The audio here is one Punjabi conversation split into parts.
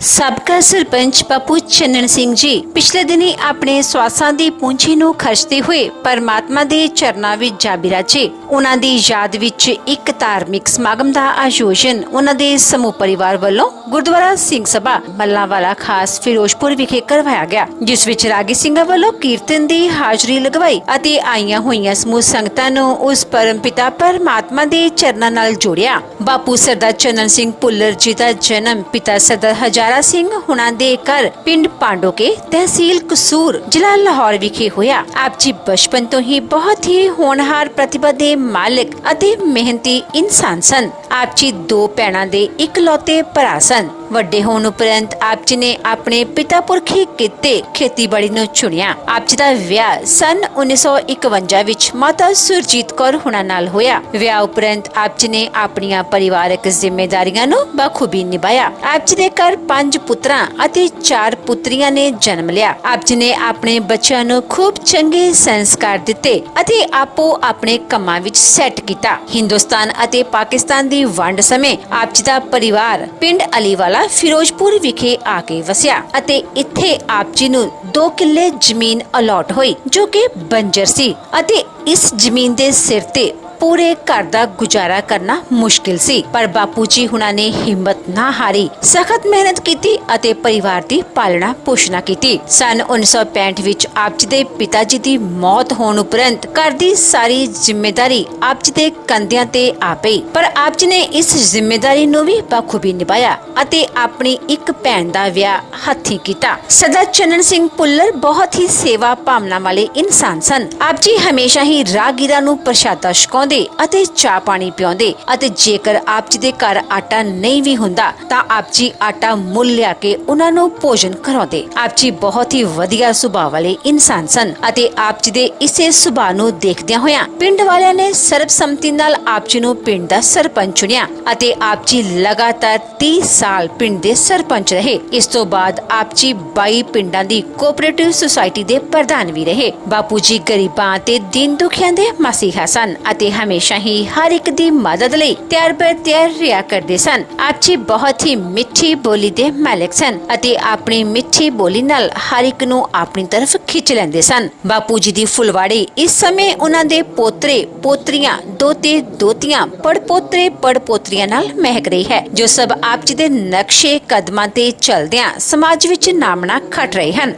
ਸਾਬਕਾ ਸਰਪੰਚ ਬਾਪੂ ਚੰਨਣ ਸਿੰਘ ਜੀ ਪਿਛਲੇ ਦਿਨੀ ਆਪਣੇ ਸਵਾਸਾਂ ਦੀ ਪੂੰਜੀ ਨੂੰ ਖਰਚਦੇ ਹੋਏ ਪਰਮਾਤਮਾ ਦੇ ਚਰਨਾਂ ਵਿੱਚ ਜਾ ਬਿਰਾਜੇ। ਉਹਨਾਂ ਦੀ ਯਾਦ ਵਿੱਚ ਇੱਕ ਧਾਰਮਿਕ ਸਮਾਗਮ ਦਾ ਆਯੋਜਨ ਉਹਨਾਂ ਦੇ ਸਮੂਹ ਪਰਿਵਾਰ ਵੱਲੋਂ ਗੁਰਦੁਆਰਾ ਸਿੰਘ ਸਭਾ ਮੱਲਾਂਵਾਲਾ ਖਾਸ ਫਿਰੋਜ਼ਪੁਰ ਵਿਖੇ ਕਰਵਾਇਆ ਗਿਆ, ਜਿਸ ਵਿੱਚ ਰਾਗੀ ਸਿੰਘਾਂ ਵੱਲੋਂ ਕੀਰਤਨ ਦੀ ਹਾਜ਼ਰੀ ਲਗਵਾਈ ਅਤੇ ਆਈਆਂ ਹੋਈਆਂ ਸਮੂਹ ਸੰਗਤਾਂ ਨੂੰ ਉਸ ਪਰਮਪਿਤਾ ਪਰਮਾਤਮਾ ਦੇ ਚਰਨਾਂ ਨਾਲ ਜੋੜਿਆ। ਬਾਪੂ ਸਰਦਾਰ ਚੰਨਣ ਸਿੰਘ ਭੁੱਲਰ ਜੀ ਦਾ ਜਨਮ ਪਿਤਾ ਸਰਦਾਰ ਹਜ਼ਾਰਾ ਸਿੰਘ ਹੁਣਾਂ ਦੇ ਘਰ ਪਿੰਡ ਪਾਂਡੋਕੇ ਤਹਿਸੀਲ ਕਸੂਰ ਜ਼ਿਲ੍ਹਾ ਲਾਹੌਰ ਵਿਖੇ ਹੋਇਆ। ਆਪ ਜੀ ਬਚਪਨ ਤੋਂ ਹੀ ਬਹੁਤ ਹੀ ਹੋਣਹਾਰ ਪ੍ਰਤਿਭਾ ਦੇ ਮਾਲਕ ਅਤੇ ਮਿਹਨਤੀ ਇਨਸਾਨ ਸਨ। ਆਪ ਜੀ ਦੋ ਭੈਣਾਂ ਦੇ ਇਕਲੌਤੇ ਭਰਾ ਸਨ। ਵੱਡੇ ਹੋਣ ਉਪਰੰਤ ਆਪ ਜੀ ਨੇ ਆਪਣੇ ਪਿਤਾ ਪੁਰਖੀ ਕਿੱਤੇ ਖੇਤੀਬਾੜੀ ਨੂੰ ਚੁਣਿਆ। ਆਪ ਜੀ ਦਾ ਵਿਆਹ ਸਨ 1951 ਵਿੱਚ ਮਾਤਾ ਸੁਰਜੀਤ ਕੌਰ ਹੁਣਾਂ ਨਾਲ ਹੋਇਆ। ਵਿਆਹ ਉਪਰੰਤ ਆਪ ਜੀ ਨੇ ਆਪਣੀਆਂ ਪਰਿਵਾਰਕ ਜ਼ਿੰਮੇਵਾਰੀਆਂ ਨੂੰ ਬਖੂਬੀ ਨਿਭਾਇਆ। ਆਪ ਜੀ ਦੇ ਘਰ 5 ਪੁੱਤਰਾਂ ਅਤੇ 4 ਪੁੱਤਰੀਆਂ ਨੇ ਜਨਮ ਲਿਆ। ਆਪ ਜੀ ਨੇ ਆਪਣੇ ਬੱਚਿਆਂ ਨੂੰ ਖੂਬ ਚੰਗੇ ਸੰਸਕਾਰ ਦਿੱਤੇ ਅਤੇ ਆਪੋ ਆਪਣੇ ਕੰਮਾਂ ਵਿੱਚ ਸੈੱਟ ਕੀਤਾ। ਹਿੰਦੁਸਤਾਨ ਅਤੇ ਪਾਕਿਸਤਾਨ ਦੀ ਵੰਡ ਸਮੇਂ ਆਪ ਜੀ ਦਾ ਪਰਿਵਾਰ ਪਿੰਡ ਅਲੀਵਾਲਾ ਫਿਰੋਜ਼ਪੁਰ ਵਿਖੇ ਆ ਕੇ ਵਸਿਆ ਅਤੇ ਇੱਥੇ ਆਪ ਜੀ ਨੂੰ 2 ਕਿੱਲੇ ਜ਼ਮੀਨ ਅਲਾਟ ਹੋਈ, ਜੋ ਕਿ ਬੰਜਰ ਸੀ ਅਤੇ ਇਸ ਜ਼ਮੀਨ ਦੇ ਸਿਰ ਤੇ ਪੂਰੇ ਘਰ ਦਾ ਗੁਜ਼ਾਰਾ ਕਰਨਾ ਮੁਸ਼ਕਿਲ ਸੀ। ਪਰ ਬਾਪੂ ਜੀ ਹੁਣਾਂ ਨੇ ਹਿੰਮਤ ਨਾ ਹਾਰੀ, ਸਖਤ ਮਿਹਨਤ ਕੀਤੀ ਅਤੇ ਪਰਿਵਾਰ ਦੀ ਪਾਲਣਾ ਪੋਸ਼ਣਾ ਕੀਤੀ। ਸਨ 1965 ਵਿੱਚ ਆਪ ਜੀ ਦੇ ਪਿਤਾ ਜੀ ਦੀ ਮੌਤ ਹੋਣ ਉਪਰੰਤ ਘਰ ਦੀ ਸਾਰੀ ਜ਼ਿੰਮੇਵਾਰੀ ਆਪ ਜੀ ਦੇ ਕੰਧਿਆਂ ਤੇ ਆ ਪਈ, ਪਰ ਆਪ ਜੀ ਨੇ ਇਸ ਜ਼ਿੰਮੇਵਾਰੀ ਨੂੰ ਵੀ ਬਖੂਬੀ ਨਿਭਾਇਆ ਅਤੇ ਆਪਣੀ ਇੱਕ ਭੈਣ ਦਾ ਵਿਆਹ ਹੱਥੀਂ ਕੀਤਾ। ਸਰਦਾਰ ਚੰਨਣ ਸਿੰਘ ਭੁੱਲਰ ਬਹੁਤ ਹੀ ਸੇਵਾ ਭਾਵਨਾ ਵਾਲੇ ਇਨਸਾਨ ਸਨ। ਆਪ ਜੀ ਹਮੇਸ਼ਾ ਹੀ ਰਾਹਗੀਰਾਂ ਨੂੰ ਪ੍ਰਸ਼ਾਦਾ ਛਕਾਉਂਦੇ ਅਤੇ ਚਾਹ ਪਾਣੀ ਪਿਆਉਂਦੇ ਅਤੇ ਜੇਕਰ ਆਪ ਜੀ ਦੇ ਘਰ ਆਟਾ ਨਹੀਂ ਵੀ ਹੁੰਦਾ ਤਾਂ ਆਪ ਜੀ ਆਟਾ ਮੁੱਲ ਲਿਆ ਕੇ ਉਹਨਾਂ ਨੂੰ ਭੋਜਨ ਕਰਾਉਂਦੇ। ਆਪ ਜੀ ਬਹੁਤ ਹੀ ਵਧੀਆ ਸੁਭਾਅ ਵਾਲੇ ਇਨਸਾਨ ਸਨ ਅਤੇ ਆਪ ਜੀ ਦੇ ਇਸੇ ਸੁਭਾਅ ਨੂੰ ਦੇਖਦਿਆਂ ਹੋਇਆਂ ਪਿੰਡ ਵਾਲਿਆਂ ਨੇ ਸਰਬਸੰਮਤੀ ਨਾਲ ਆਪ ਜੀ ਨੂੰ ਪਿੰਡ ਦਾ ਸਰਪੰਚ ਚੁਣਿਆ ਅਤੇ ਆਪ ਜੀ ਲਗਾਤਾਰ 30 ਸਾਲ ਪਿੰਡ ਦੇ ਸਰਪੰਚ ਰਹੇ। ਇਸ ਤੋਂ ਬਾਅਦ ਆਪ ਜੀ 22 ਪਿੰਡਾਂ ਦੀ ਕੋਆਪਰੇਟਿਵ ਸੁਸਾਇਟੀ ਦੇ ਪ੍ਰਧਾਨ ਵੀ ਰਹੇ। ਬਾਪੂ ਜੀ ਗਰੀਬਾਂ ਤੇ ਦੀਨ ਦੁਖੀਆਂ ਦੇ ਮਸੀਹਾ ਸਨ ਅਤੇ ਹਮੇਸ਼ਾ ਹੀ ਹਰ ਇੱਕ ਦੀ ਮਦਦ ਲਈ ਤਿਆਰ ਬਰ ਤਿਆਰ ਰਿਹਾ ਕਰਦੇ ਸਨ। ਆਪ ਜੀ ਬਹੁਤ ਹੀ ਮਿੱਠੀ ਬੋਲੀ ਦੇ ਮਾਲਕ ਸਨ ਅਤੇ ਆਪਣੀ ਮਿੱਠੀ ਬੋਲੀ ਨਾਲ ਹਰ ਇੱਕ ਨੂੰ ਆਪਣੀ ਤਰਫ ਖਿੱਚ ਲੈਂਦੇ ਸਨ। ਬਾਪੂ ਜੀ ਦੀ ਫੁਲਵਾੜੀ ਇਸ ਸਮੇਂ ਉਹਨਾਂ ਦੇ ਪੋਤਰੇ ਪੋਤਰੀਆਂ ਦੋਤੇ ਦੋਤੀਆਂ ਪੜਪੋਤਰੇ ਪੜਪੋਤਰੀਆਂ ਨਾਲ ਮਹਿਕ ਰਹੀ ਹੈ, ਜੋ ਸਭ ਆਪ ਜੀ ਦੇ ਨਕਸ਼ੇ ਕਦਮਾਂ ਤੇ ਚੱਲਦਿਆਂ ਸਮਾਜ ਵਿੱਚ ਨਾਮਣਾ ਖੱਟ ਰਹੇ ਹਨ।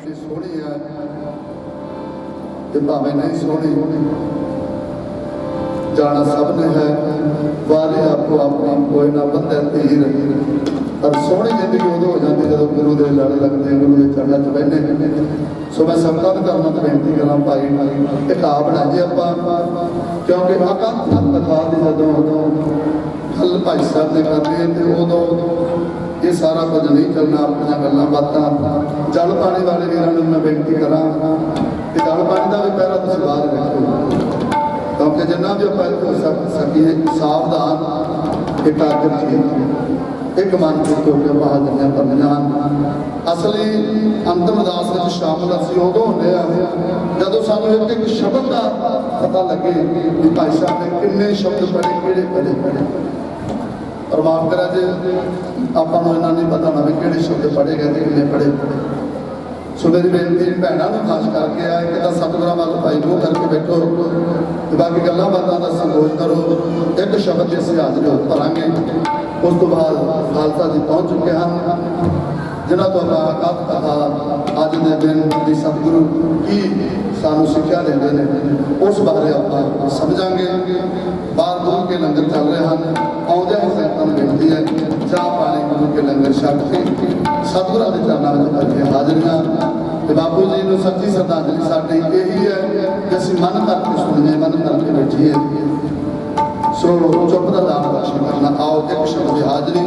जाना सब ने है वारे आपको अपनी कोई ना बंदे तीर पर सोहनी जिंदगी उदों हो जाती जब गुरु के लड़ लगते गुरु के चरणों च बहने। सो मैं सबका करना तो बेनती करा भाई एक आ बनाइए आप, क्योंकि अकाल कथा की जो गल भाई साहब ने करनी है तो उदों ये सारा कुछ नहीं चलना। अपनी गल्लां बातां जल पानी वाले वीरां मैं बेनती करा कि जल पानी का भी पहला तुसीं बाहर रखो, क्योंकि जिन्ना भी आप सकीए सावधान एकाग्र जी एक मन चित होकर बहादुरियां करनियां। असली अंतिम अरदास में शामिल असीं उदों होंदे आ जदों सानूं एक शब्द का पता लगे कि भाई साहब ने किन्ने शब्द पढ़े किहड़े पढ़े। और माफ करा जे आपां नूं इन्ना नहीं पता ना भी किहड़े शब्द पढ़े गए ते किन्ने पढ़े। सो मेरी बेनती भैनों को खास करके है कि सतगुरां वाल भाई मुँह करके बैठो तो बाकी गल्लां बातां दा संकोच करो। एक शब्द से असीं हाज़र हो भरांगे। उस तो बाद खालसा जी पहुँच चुके हैं जिन्हों तो आप कथा अज के दिन की सतगुरु की सानू सिक्ख्या देंदे ने उस बारे आप समझांगे। बाहर गुरु के लंगर चल रहे हैं, आउंदे ही संगतां नूं बेनती है चाह पानी गुरु के लंगर छक के सतगुरां दे चरनां विच करके हाज़रियां। बापू जी नूं सच्ची श्रद्धांजलि साडी यही है कि असीं मन करके सुणीए मन करके बैठीए। सो चुप दा दान बख्श करना। आओ एक शब्द की हाज़री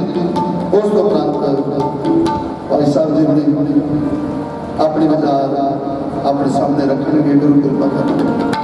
उस तो उपरंत भाई साहब जी हुणी अपनी विचार अपने सामने रखेंगे। गुरु कृपा करें।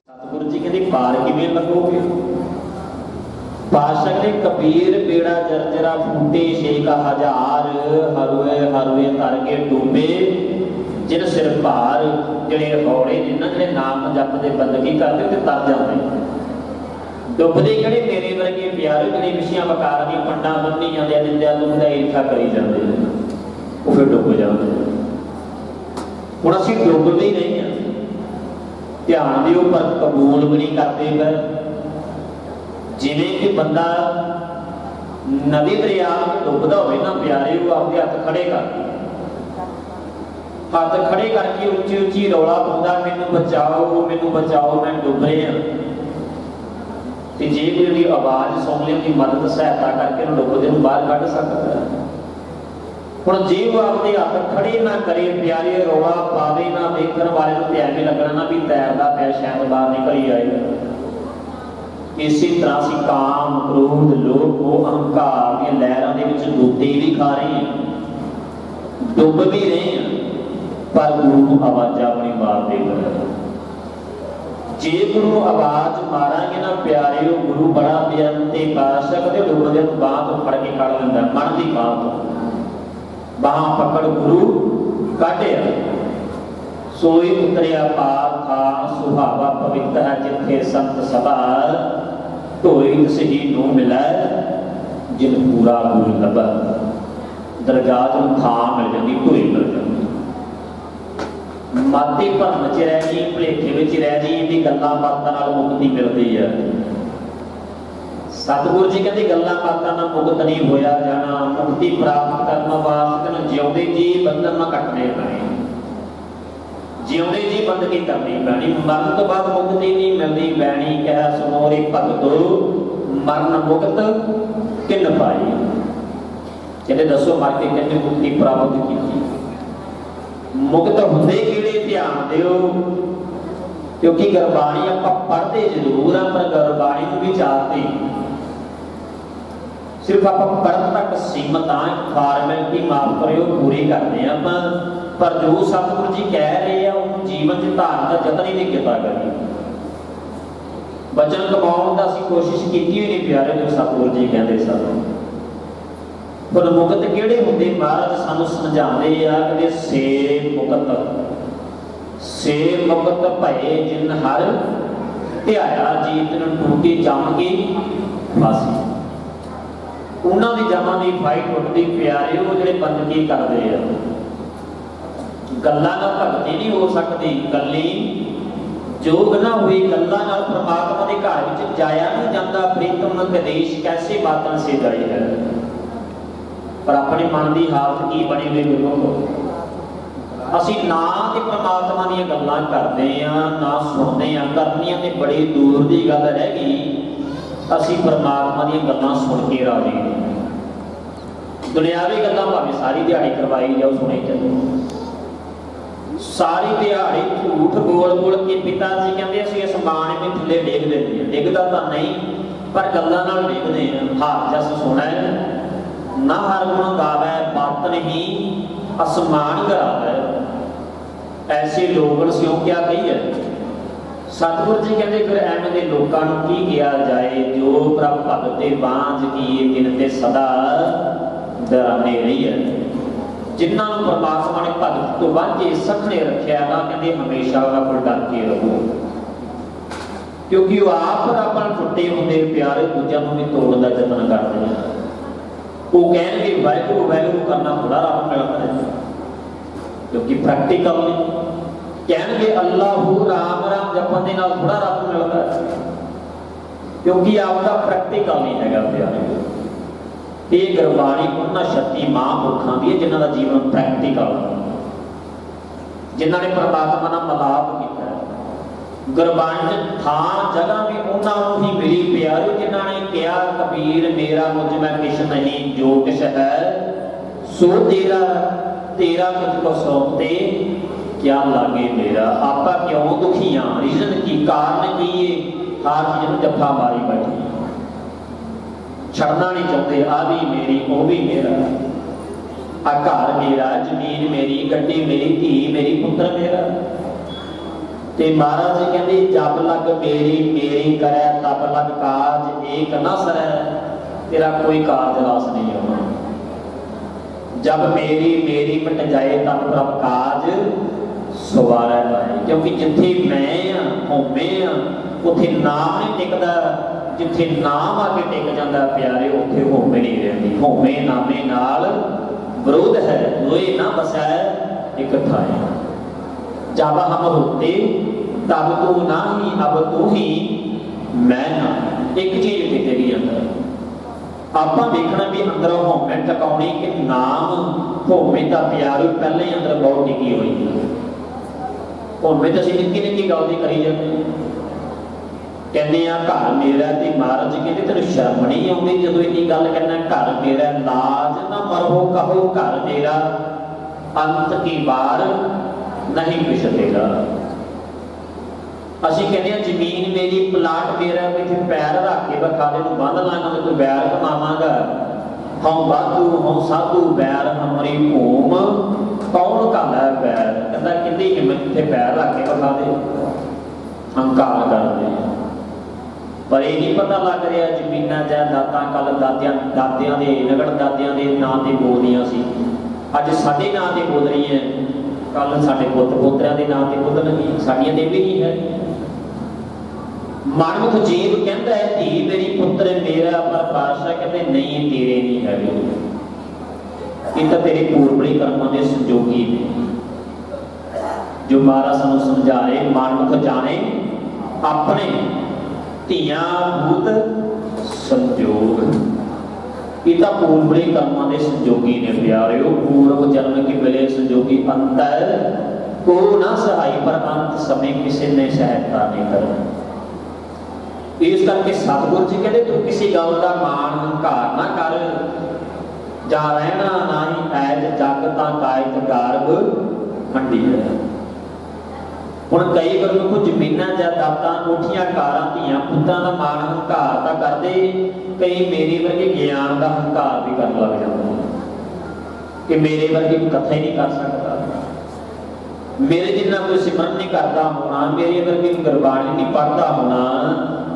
सतगुरु जी कहते पार किवें लगोगे। पाशक ने कबीर बेड़ा जर्जरा फूटे 6000 हरवे हरवे तर के डूबे जिन सिर भार ਜਿਹੜੇ ਹੌਲੇ ਨੇ ਨਾ ਜਿਹੜੇ ਨਾਮ ਜਪ ਦੇ ਬੰਦਗੀ ਕਰਦੇ ਤੇ ਤਰ ਜਾਂਦੇ ਡੁੱਬਦੇ ਕਿਹੜੇ ਮੇਰੇ ਵਰਗੇ ਪਿਆਰੇ ਜਿਹੜੇ ਵਿਸ਼ਿਆਂ ਵਕਾਰ ਦੀ ਪੰਡਾਂ ਬੰਨੀ ਜਾਂਦੇ ਨਿੰਦਿਆ ਦੁਖਦਾ ਈਰਖਾ ਕਰੀ ਜਾਂਦੇ ਉਹ ਫਿਰ ਡੁੱਬ ਜਾਂਦੇ। ਹੁਣ ਅਸੀਂ ਡੁੱਬਦੇ ਹੀ ਨਹੀਂ ਆ ਧਿਆਨ ਦਿਓ ਪਰ ਕਬੂਲ ਵੀ ਨਹੀਂ ਕਰਦੇ ਪਏ। ਜਿਵੇਂ ਕਿ ਬੰਦਾ ਨਦੀ ਦਰਿਆ ਡੁੱਬਦਾ ਹੋਵੇ ਨਾ ਪਿਆਰੇ ਉਹ ਆਪਦੇ ਹੱਥ ਖੜੇ ਕਰਦੇ ਹੱਥ ਖੜੇ ਕਰਕੇ ਉੱਚੀ ਉੱਚੀ ਰੌਲਾ ਪਾਉਂਦਾ ਮੈਨੂੰ ਬਚਾਓ ਮੈਂ ਡੁੱਬ ਰਿਹਾ। ਤੇ ਜੇ ਕੋਈ ਉਹਦੀ ਆਵਾਜ਼ ਸੁਣ ਲੈ ਉਹਦੀ ਮਦਦ ਸਹਾਇਤਾ ਕਰਕੇ ਉਹਨੂੰ ਡੁੱਬਦੇ ਨੂੰ ਬਾਹਰ ਕੱਢ ਸਕਦਾ। ਹੁਣ ਜੇ ਉਹ ਆਪਦੇ ਹੱਥ ਖੜੇ ਨਾ ਕਰੇ ਪਿਆਰੇ ਰੌਲਾ ਪਾਵੇ ਨਾ ਵੇਖਣ ਵਾਲੇ ਨੂੰ ਤੇ ਐਵੇਂ ਲੱਗਣਾ ਨਾ ਵੀ ਤੈਰਦਾ ਪਿਆ ਸ਼ਾਇਦ ਬਾਹਰ ਨਿਕਲ ਹੀ ਆਏਗਾ। ਇਸੇ ਤਰ੍ਹਾਂ ਅਸੀਂ ਕਾਮ ਕ੍ਰੋਧ ਲੋਭ ਮੋਹ ਅਹੰਕਾਰ ਦੀਆਂ ਲਹਿਰਾਂ ਦੇ ਵਿੱਚ ਡੁੱਬਦੇ ਵੀ ਖਾ ਰਹੇ ਹਾਂ ਡੁੱਬ ਵੀ ਰਹੇ ਹਾਂ ਪਰ ਗੁਰੂ ਨੂੰ ਆਵਾਜ਼ਾਂ ਆਪਣੀ ਮਾਰਦੇ ਪਏ। ਜੇ ਗੁਰੂ ਆਵਾਜ਼ ਮਾਰਾਂਗੇ ਨਾ ਪਿਆਰੇ ਉਹ ਗੁਰੂ ਬੜਾ ਬੇਅੰਤੇ ਪਾਸ਼ਕ ਤੇ ਡੁੱਬਦੇ ਨੂੰ ਬਾਂਹ ਤੋਂ ਫੜ ਕੇ ਕੱਢ ਲੈਂਦਾ ਮਨ ਦੀ ਬਾਂਹ ਤੋਂ ਬਾਂਹ ਪਕੜ ਗੁਰੂ ਕੱਢਿਆ ਸੋਈ ਉਤਰਿਆ ਪਾਰ ਥਾ ਸੁਹਾਵਾ ਪਵਿੱਤਰ ਹੈ ਜਿੱਥੇ ਸੰਤ ਸਭਾ ਢੋਈ ਸਹੀ ਨੂੰ ਮਿਲੈ ਜਿਨ ਪੂਰਾ ਗੁਰੂ ਲੱਭਾ। ਦਰਗਾਹ ਨੂੰ ਥਾਂ ਮਿਲ ਜਾਂਦੀ ਢੋਈ ਮਿਲ ਜਾਂਦੀ ਮਾਤੇ ਭਰਮ ਚ ਰਹਿ ਗਈ ਭੁਲੇਖੇ ਵਿੱਚ ਰਹਿ ਗਈ ਵੀ ਗੱਲਾਂ ਬਾਤਾਂ ਨਾਲ ਮੁਕਤੀ ਮਿਲਦੀ ਹੈ। ਸਤਿਗੁਰੂ ਜੀ ਕਹਿੰਦੇ ਗੱਲਾਂ ਬਾਤਾਂ ਨਾਲ ਮੁਕਤ ਨਹੀਂ ਹੋਇਆ ਜਾਣਾ। ਮੁਕਤੀ ਪ੍ਰਾਪਤ ਕਰਨ ਵਾਸਤੇ ਨੂੰ ਜਿਉਂਦੇ ਜੀ ਬੰਧਨ ਨਾ ਕੱਟਣੇ ਪੈਣੇ ਜਿਉਂਦੇ ਜੀ ਬੰਦਗੀ ਕਰਨੀ ਪੈਣੀ। ਮਰਨ ਤੋਂ ਬਾਅਦ ਮੁਕਤੀ ਨਹੀਂ ਮਿਲਦੀ ਬੈਣੀ ਕਹਿ ਸੁਣੋ ਰੇ ਭਗਤੋ ਮਰਨ ਮੁਕਤ ਕਿਨ ਪਾਈ। ਕਹਿੰਦੇ ਦੱਸੋ ਮਰ ਕੇ ਕਿੰਨੇ ਮੁਕਤੀ ਪ੍ਰਾਪਤ ਕੀਤੀ। ਮੁਕਤ ਹੁੰਦੇ ਕਿਹੜੇ ਧਿਆਨ ਦਿਓ ਕਿਉਂਕਿ ਗੁਰਬਾਣੀ ਆਪਾਂ ਪੜ੍ਹਦੇ ਜ਼ਰੂਰ ਆ ਪਰ ਗੁਰਬਾਣੀ ਨੂੰ ਵਿਚਾਰਦੇ ਸਿਰਫ ਆਪਾਂ ਪੜ੍ਹਨ ਤੱਕ ਸੀਮਤ ਆ। ਫਾਰਮੈਲਿਟੀ ਮਾਫ ਕਰਿਓ ਪੂਰੀ ਕਰਦੇ ਆ ਆਪਾਂ ਪਰ ਜੋ ਸਤਿਗੁਰੂ ਜੀ ਕਹਿ ਰਹੇ ਆ ਉਹ ਜੀਵਨ ਚ ਧਾਰਨ ਦਾ ਯਤਨ ਹੀ ਨਹੀਂ ਕੀਤਾ ਕਰੀ। ਬਚਨ ਕਮਾਉਣ ਦਾ ਅਸੀਂ ਕੋਸ਼ਿਸ਼ ਕੀਤੀ ਹੋਈ ਨਹੀਂ ਪਿਆਰੇ ਜੋ ਸਤਿਗੁਰੂ ਜੀ ਕਹਿੰਦੇ ਸਨ। ਪਰ ਮੁਕਤ ਕਿਹੜੇ ਹੁੰਦੇ ਮਹਾਰਾਜ ਸਾਨੂੰ ਸਮਝਾਉਂਦੇ ਆ ਕਿ ਸੇ ਮੁਕਤ ਭਏ ਜਿਨ ਹਰ ਧਿਆਇਆ ਜੀਤ ਨੂੰ ਟੂਟੀ ਜੰਮ ਕੇ ਫਾਸੀ। ਉਹਨਾਂ ਦੀ ਜਮਾਂ ਦੀ ਫਾਈ ਟੁੱਟਦੀ ਪਿਆਰੇ ਉਹ ਜਿਹੜੇ ਬੰਦਗੀ ਕਰਦੇ ਆ। ਗੱਲਾਂ ਨਾਲ ਭਗਤੀ ਨਹੀਂ ਹੋ ਸਕਦੀ ਗੱਲੀ ਜੋਗ ਨਾ ਹੋਈ ਗੱਲਾਂ ਨਾਲ ਪ੍ਰਮਾਤਮਾ ਦੇ ਘਰ ਵਿੱਚ ਜਾਇਆ ਨਹੀਂ ਜਾਂਦਾ। ਪ੍ਰੀਤਮ ਕਦੇਸ਼ ਕੈਸੇ ਬਾਤਾਂ ਸੇ ਜਾਈ ਹੈ ਪਰ ਆਪਣੇ ਮਨ ਦੀ ਹਾਲਤ ਕੀ ਬਣੀ ਹੋਈ ਗੁਰਮੁਖੋ। ਅਸੀਂ ਨਾ ਤੇ ਪ੍ਰਮਾਤਮਾ ਦੀਆਂ ਗੱਲਾਂ ਕਰਦੇ ਆ ਨਾ ਸੁਣਦੇ ਆ। ਕਰਨੀਆਂ ਤੇ ਬੜੀ ਦੂਰ ਦੀ ਗੱਲ ਰਹਿ ਗਈ ਅਸੀਂ ਪ੍ਰਮਾਤਮਾ ਦੀਆਂ ਗੱਲਾਂ ਸੁਣ ਕੇ ਰਾਜੀ ਦੁਨਿਆਵੀ ਗੱਲਾਂ ਭਾਵੇਂ ਸਾਰੀ ਦਿਹਾੜੀ ਕਰਵਾਈ ਜਾਓ ਸੁਣੇ ਚੱਲੋ। ਸਾਰੀ ਦਿਹਾੜੀ ਝੂਠ ਬੋਲ ਕੇ ਪਿਤਾ ਜੀ ਕਹਿੰਦੇ ਅਸੀਂ ਅਸਮਾਨ ਵਿੱਚ ਥੱਲੇ ਡੇਗ ਦਿੰਦੇ ਆ। ਡਿੱਗਦਾ ਤਾਂ ਨਹੀਂ ਪਰ ਗੱਲਾਂ ਨਾਲ ਡਿੱਗਦੇ ਆ। ਹਾਰ ਜਸ ਸੁਣੈ ਨਾ ਹਰ ਗੁਣ ਗਾਵੇ ਬਾਤ आसमान गरादा है, ऐसे लोगन स्यों क्या कही है। सतगुरु जी कहते फिर एवं के लोगों की किया जाए, जो प्रभ भगते बांझ किए तिन ते सदा डराने रही है। जिन्होंने परमात्मा ने भगत तो वांझे सखने रखा ना, कहते हमेशा रब डर के रहो, क्योंकि वो आप रब नाल टुटे होंदे प्यारे दूजिਆਂ ਨੂੰ भी तोड़न का यत्न करते हैं। वो कहेंगे वाहिगुरू वाहिगुरू करना थोड़ा रब मिलता है, क्योंकि प्रैक्टिकल नहीं। कहेंगे अल्लाहू राम राम जपन के नाल थोड़ा रब मिलता है, क्योंकि आपका प्रैक्टिकल नहीं है प्यारे। ये गुरबाणी उन्होंने 36 महापुरखों की है जिन्हों का जीवन प्रैक्टिकल, जिन्होंने परमात्मा नाल मिलाप किया। गुरबाणी थां जगह भी उन्होंने ही मिली प्यारे, जिन्होंने कहा कबीर मेरा मुझ में किश नहीं, जो किश है सो तेरा, तेरा मुझको सौंपते क्या लागे मेरा। आपा क्यों दुखी हाँ, रीजन की कारण की हर चीज में जफा मारी बैठी, छड़ना नहीं चाहते। आ भी मेरी वो भी मेरा, आ घर मेरा, जमीन मेरी, गड्डी मेरी, धी मेरी, पुत्र मेरा। ते महाराज जी कहते जब लग मेरी मेरी करे तब लग काज एक न सरै, तेरा कोई काज रास नहीं होना। जब मेरी मेरी मिट जाए तब प्रभ काज सवारा पाए, क्योंकि जिथे मैं होमे उथे नाम नहीं टिकता, जिथे नाम आके टिक जाता प्यारे उथे होमे नहीं रहती। होमे नामे नाल विरोध है, दोए ना बसै एक ठाए। जब हम होते तब तू ना ही, अब तू ही मैं ना, एक चीज टिक गई अंदर। आप देखना भी अंदर होमे टकाउनी कि नाम होमे का प्यारे पहले ही अंदर बहुत टिकी हुई है। होमे तो असं निक्की निक्की गल की करी जाते, कहने घर मेरा, ते महाराज कहते तेन शर्म नहीं आती जो इन्नी गल कहना घर मेरा। लाज ना मरो कहो घर मेरा, अंत की बार नहीं पिछतेगा। असी कहने जमीन मेरी, प्लाट मेरा, इतने पैर रख के बखाले बंद लांगा तो कोई बैर कमावांगा। हम वाधू हम साधु बैर हमारी भूम कौन कहता है बैर, कहता कि हिम्मत इतने पैर रख के बखा दे, हंकार करते। पर यह नहीं पता लग रहा जमीना जायदादा कल दादियां दे नगड़ दादियां दे नां ते बोलदियां सी, अज साडे नां ते बोल रही है, कल साडे पुत पोतरियां दे नां ते बोलणगी, साडियां ते भी नहीं है। मनमुख जीव कहता है धी मेरी पुत्र मेरा, पर पातशाह कहते नहीं तेरे नहीं है, ये तो तेरे पूर्वली कर्मां दे संजोगी ने। जो महाराज सानू समझा रहे मनमुख जाने अपने धियां भूत संजोग, ये तो पूर्वली कर्मां दे संजोगी ने प्यारे। पूर्व जन्म के वेले संजोगी अंतर को ना सहाई, पर अंत समय किसी ने सहायता नहीं करनी। इस करके सतगुरु जी कहते तू किसी गल का मान हंकार ना कर, जा रहना ना ही ऐज जग ता कायत गारब मंडी है। हुण कई गुरमुख जमीनां जायदादां कोठियां कारां धीआं पुत्तां दा मान हंकार तां करदे, कई मेरे वर्गे ज्ञान का हंकार भी करन लग जांदे कि मेरे वर्गे कोई कथा ही नहीं कर सकता, मेरे जिन्ना कोई सिमरन नहीं करता होना, मेरे वर्गे गुरबाणी नहीं पढ़ता होना,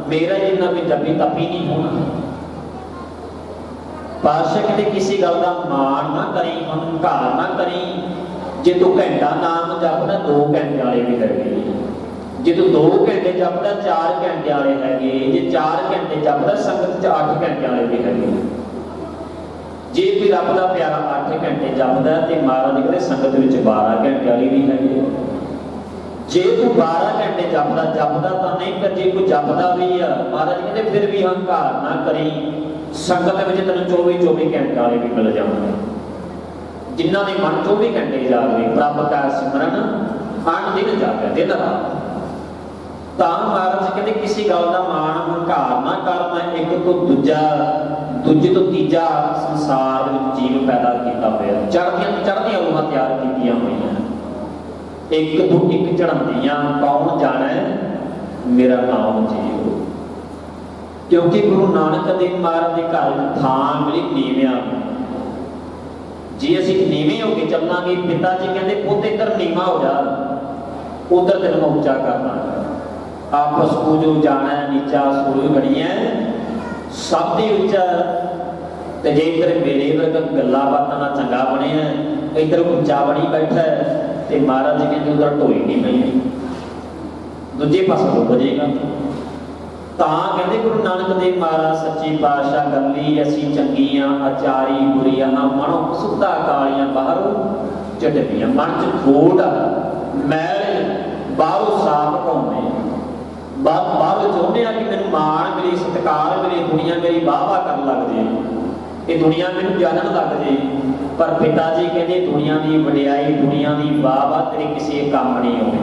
मेरा जिन्ना कोई जपी तपी नहीं होना। पातशाह कहते किसी गल का मान ना करी, हंकार ना करी। जे तू घंटा नाम जपदा 2 घंटे वाले भी हैगे, जे तू 2 घंटे जपदा 4 घंटे वाले हैगे, जे 4 घंटे जपदा संगत च 8 घंटे वाले भी हैगे। जे कोई रब दा प्यारा 8 घंटे जपदा ते महाराज कहते संगत विच 12 घंटे वाले भी हैगे। जे तू 12 घंटे जपदा तां नहीं, पर जे कोई जपदा भी है महाराज कहते फिर भी हंकार ना करी, संगत विच तैनूं 24 घंटे वाले भी मिल जाणगे। जिन्हों ने मन 24 घंटे जागे प्रभ का सिमरन अण दिन जागे दिन रात। महाराज कहते किसी गल का मान हंकार ना करना। एक तो दूजा दूजे तो तीजा संसार जीव पैदा किया हुआ, चढ़दियां रूहां तैयार की हुई, एक तो एक चढ़ादियां कौन जाने मेरा नाम जीव। क्योंकि गुरु नानक देव महाराज के घर थां मिली नीवियां जे असीं नीवें हो के चलांगे, पिता जी कहते पुੱਤ इधर नीवा हो जा, उधर तेन मैं उच्चा करना। आपस को जो जाना है नीचा सूरज गणिया सब दे उच्चा। ते जे इधर मेरे वर्ग गल्लां बातां नाल चंगा बने, इधर उच्चा बनी बैठा है, ते महाराज जी कहते उधर ढोई नहीं पई, दूजे पासे डुब जाएगा। ਤਾਂ ਕਹਿੰਦੇ ਗੁਰੂ ਨਾਨਕ ਦੇਵ ਮਹਾਰਾਜ ਸੱਚੇ ਪਾਤਸ਼ਾਹ ਗੱਲੀ ਅਸੀਂ ਚੰਗੀਆਂ ਆਚਾਰੀ ਬੁਰੀਆਂ ਮਨੋਂ ਸੁੱਧਾ ਕਾਲੀਆਂ ਬਾਹਰੋਂ ਚਟਪੀਆਂ। ਮਨ ਚ ਖੋੜ ਮੈਲ ਬਾਹਰੋਂ ਸਾਫ ਪਾਉਂਦੇ, ਬਾਹਰੋਂ ਚਾਹੁੰਦੇ ਆ ਕਿ ਮੈਨੂੰ ਮਾਣ ਮਿਲੇ, ਸਤਿਕਾਰ ਮਿਲੇ, ਦੁਨੀਆ ਮੇਰੀ ਵਾਹ-ਵਾਹ ਕਰਨ ਲੱਗ ਜੇ, ਇਹ ਦੁਨੀਆ ਮੈਨੂੰ ਜਾਣਨ ਲੱਗ ਜੇ। ਪਰ ਪਿਤਾ ਜੀ ਕਹਿੰਦੇ ਦੁਨੀਆ ਦੀ ਵਡਿਆਈ, ਦੁਨੀਆ ਦੀ ਵਾਹ-ਵਾਹ ਤੇਰੇ ਕਿਸੇ ਕੰਮ ਨਹੀਂ ਆਉਣੀ।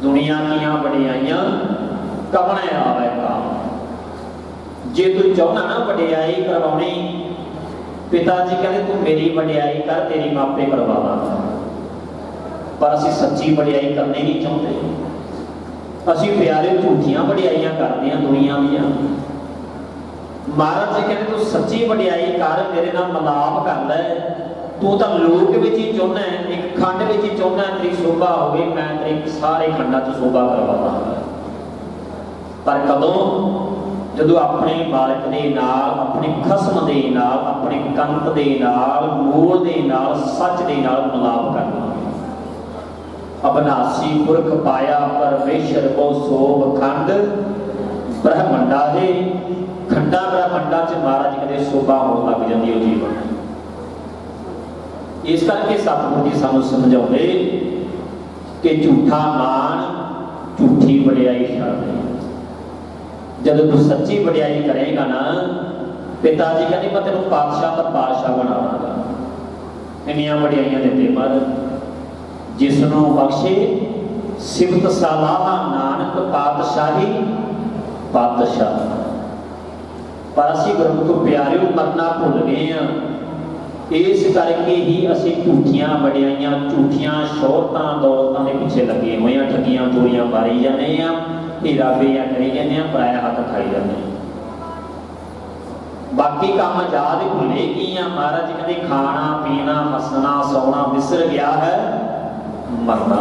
ਦੁਨੀਆ ਦੀਆਂ ਵਡਿਆਈਆਂ कमने आवे काम। जे तू चाहना ना वडियाई करवानी, पिता जी कहते तू मेरी वडियाई कर, तेरी मापे करवाना। पर असी सच्ची वडियाई करनी नहीं चाहते, असी प्यारे झूठियां वडियाइयां करते हैं दुनिया दियां। महाराज जी कहते तू सच्ची वडियाई कर, मेरे नाल मिलाप कर ले। तू तो लोक विच ही चाहना है, एक खंड विच ही चाहना तेरी शोभा होवे, मैं तेरे सारे खंडां च शोभा करवावांगा। पर कदों जदों अपने मालिक दे नाल, अपने खसम दे नाल, अपने कंत दे नाल, मूल दे नाल, सच दे नाल मिलाप करना। अबनासी पुरख पाया परमेश्वर को सोभ खंड ब्रह्मंडा दे, खंडा ब्रह्मंडा च महाराज कहते शोभा होने लग जाती है जीवन। इस करके सतगुरु जी सानू समझाउंदे कि झूठा मान, झूठी वडियाई छड्ड दे। जब तू सच्ची वडियाई करेगा ना, पिता जी कहते मैं तेन पातशाह का पातशाह बनावांगा। इन्नियां वडियाइयां देते पर जिसनों बख्शे सिफत सलाह नानक पातशाही पातशाह। पर असीं गुरमुख प्यारिओ मरना भुल गए हैं। इस करके ही असीं झूठियां वडियाइयां, झूठियां शोहरतां दौलतां दे पिछे लगे हुए हैं, ठगियां चोरियां मारी जाने हैं, हीरा बेया करी जाने, पराया हक खाई जाने। बाकी काम याद भुले की महाराज जी कहते खाना पीना हसना सौना विसर गया है, मरना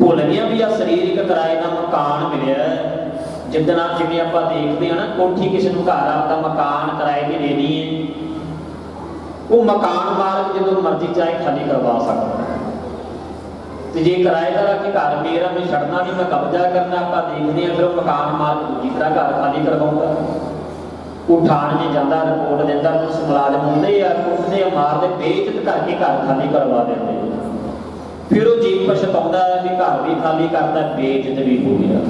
भुल गया भी। आ शरीरक किराए का मकान मिले, जिदन आप जिवें आपां देखते हैं ना, कोठी किसी को घर आपका मकान किराए ते देनी है, वो मकान मालक जो मर्जी चाहे खाली करवा सकता है। तो जे किराएदार कि घर मेरा मैं छड़ना नहीं, मैं कब्जा करना, आप देखते हैं फिर मकान मालक दूसरी तरह घर खाली करवाऊंगा। उठान में जाता रिपोर्ट देता, पुलिस मुलाजम होंगे या कुटते मारते, बेइज्जत करके घर खाली करवा देते। फिर वो जीव पछताउंदा है कि घर भी खाली करता, बेइज्जत भी हो गया।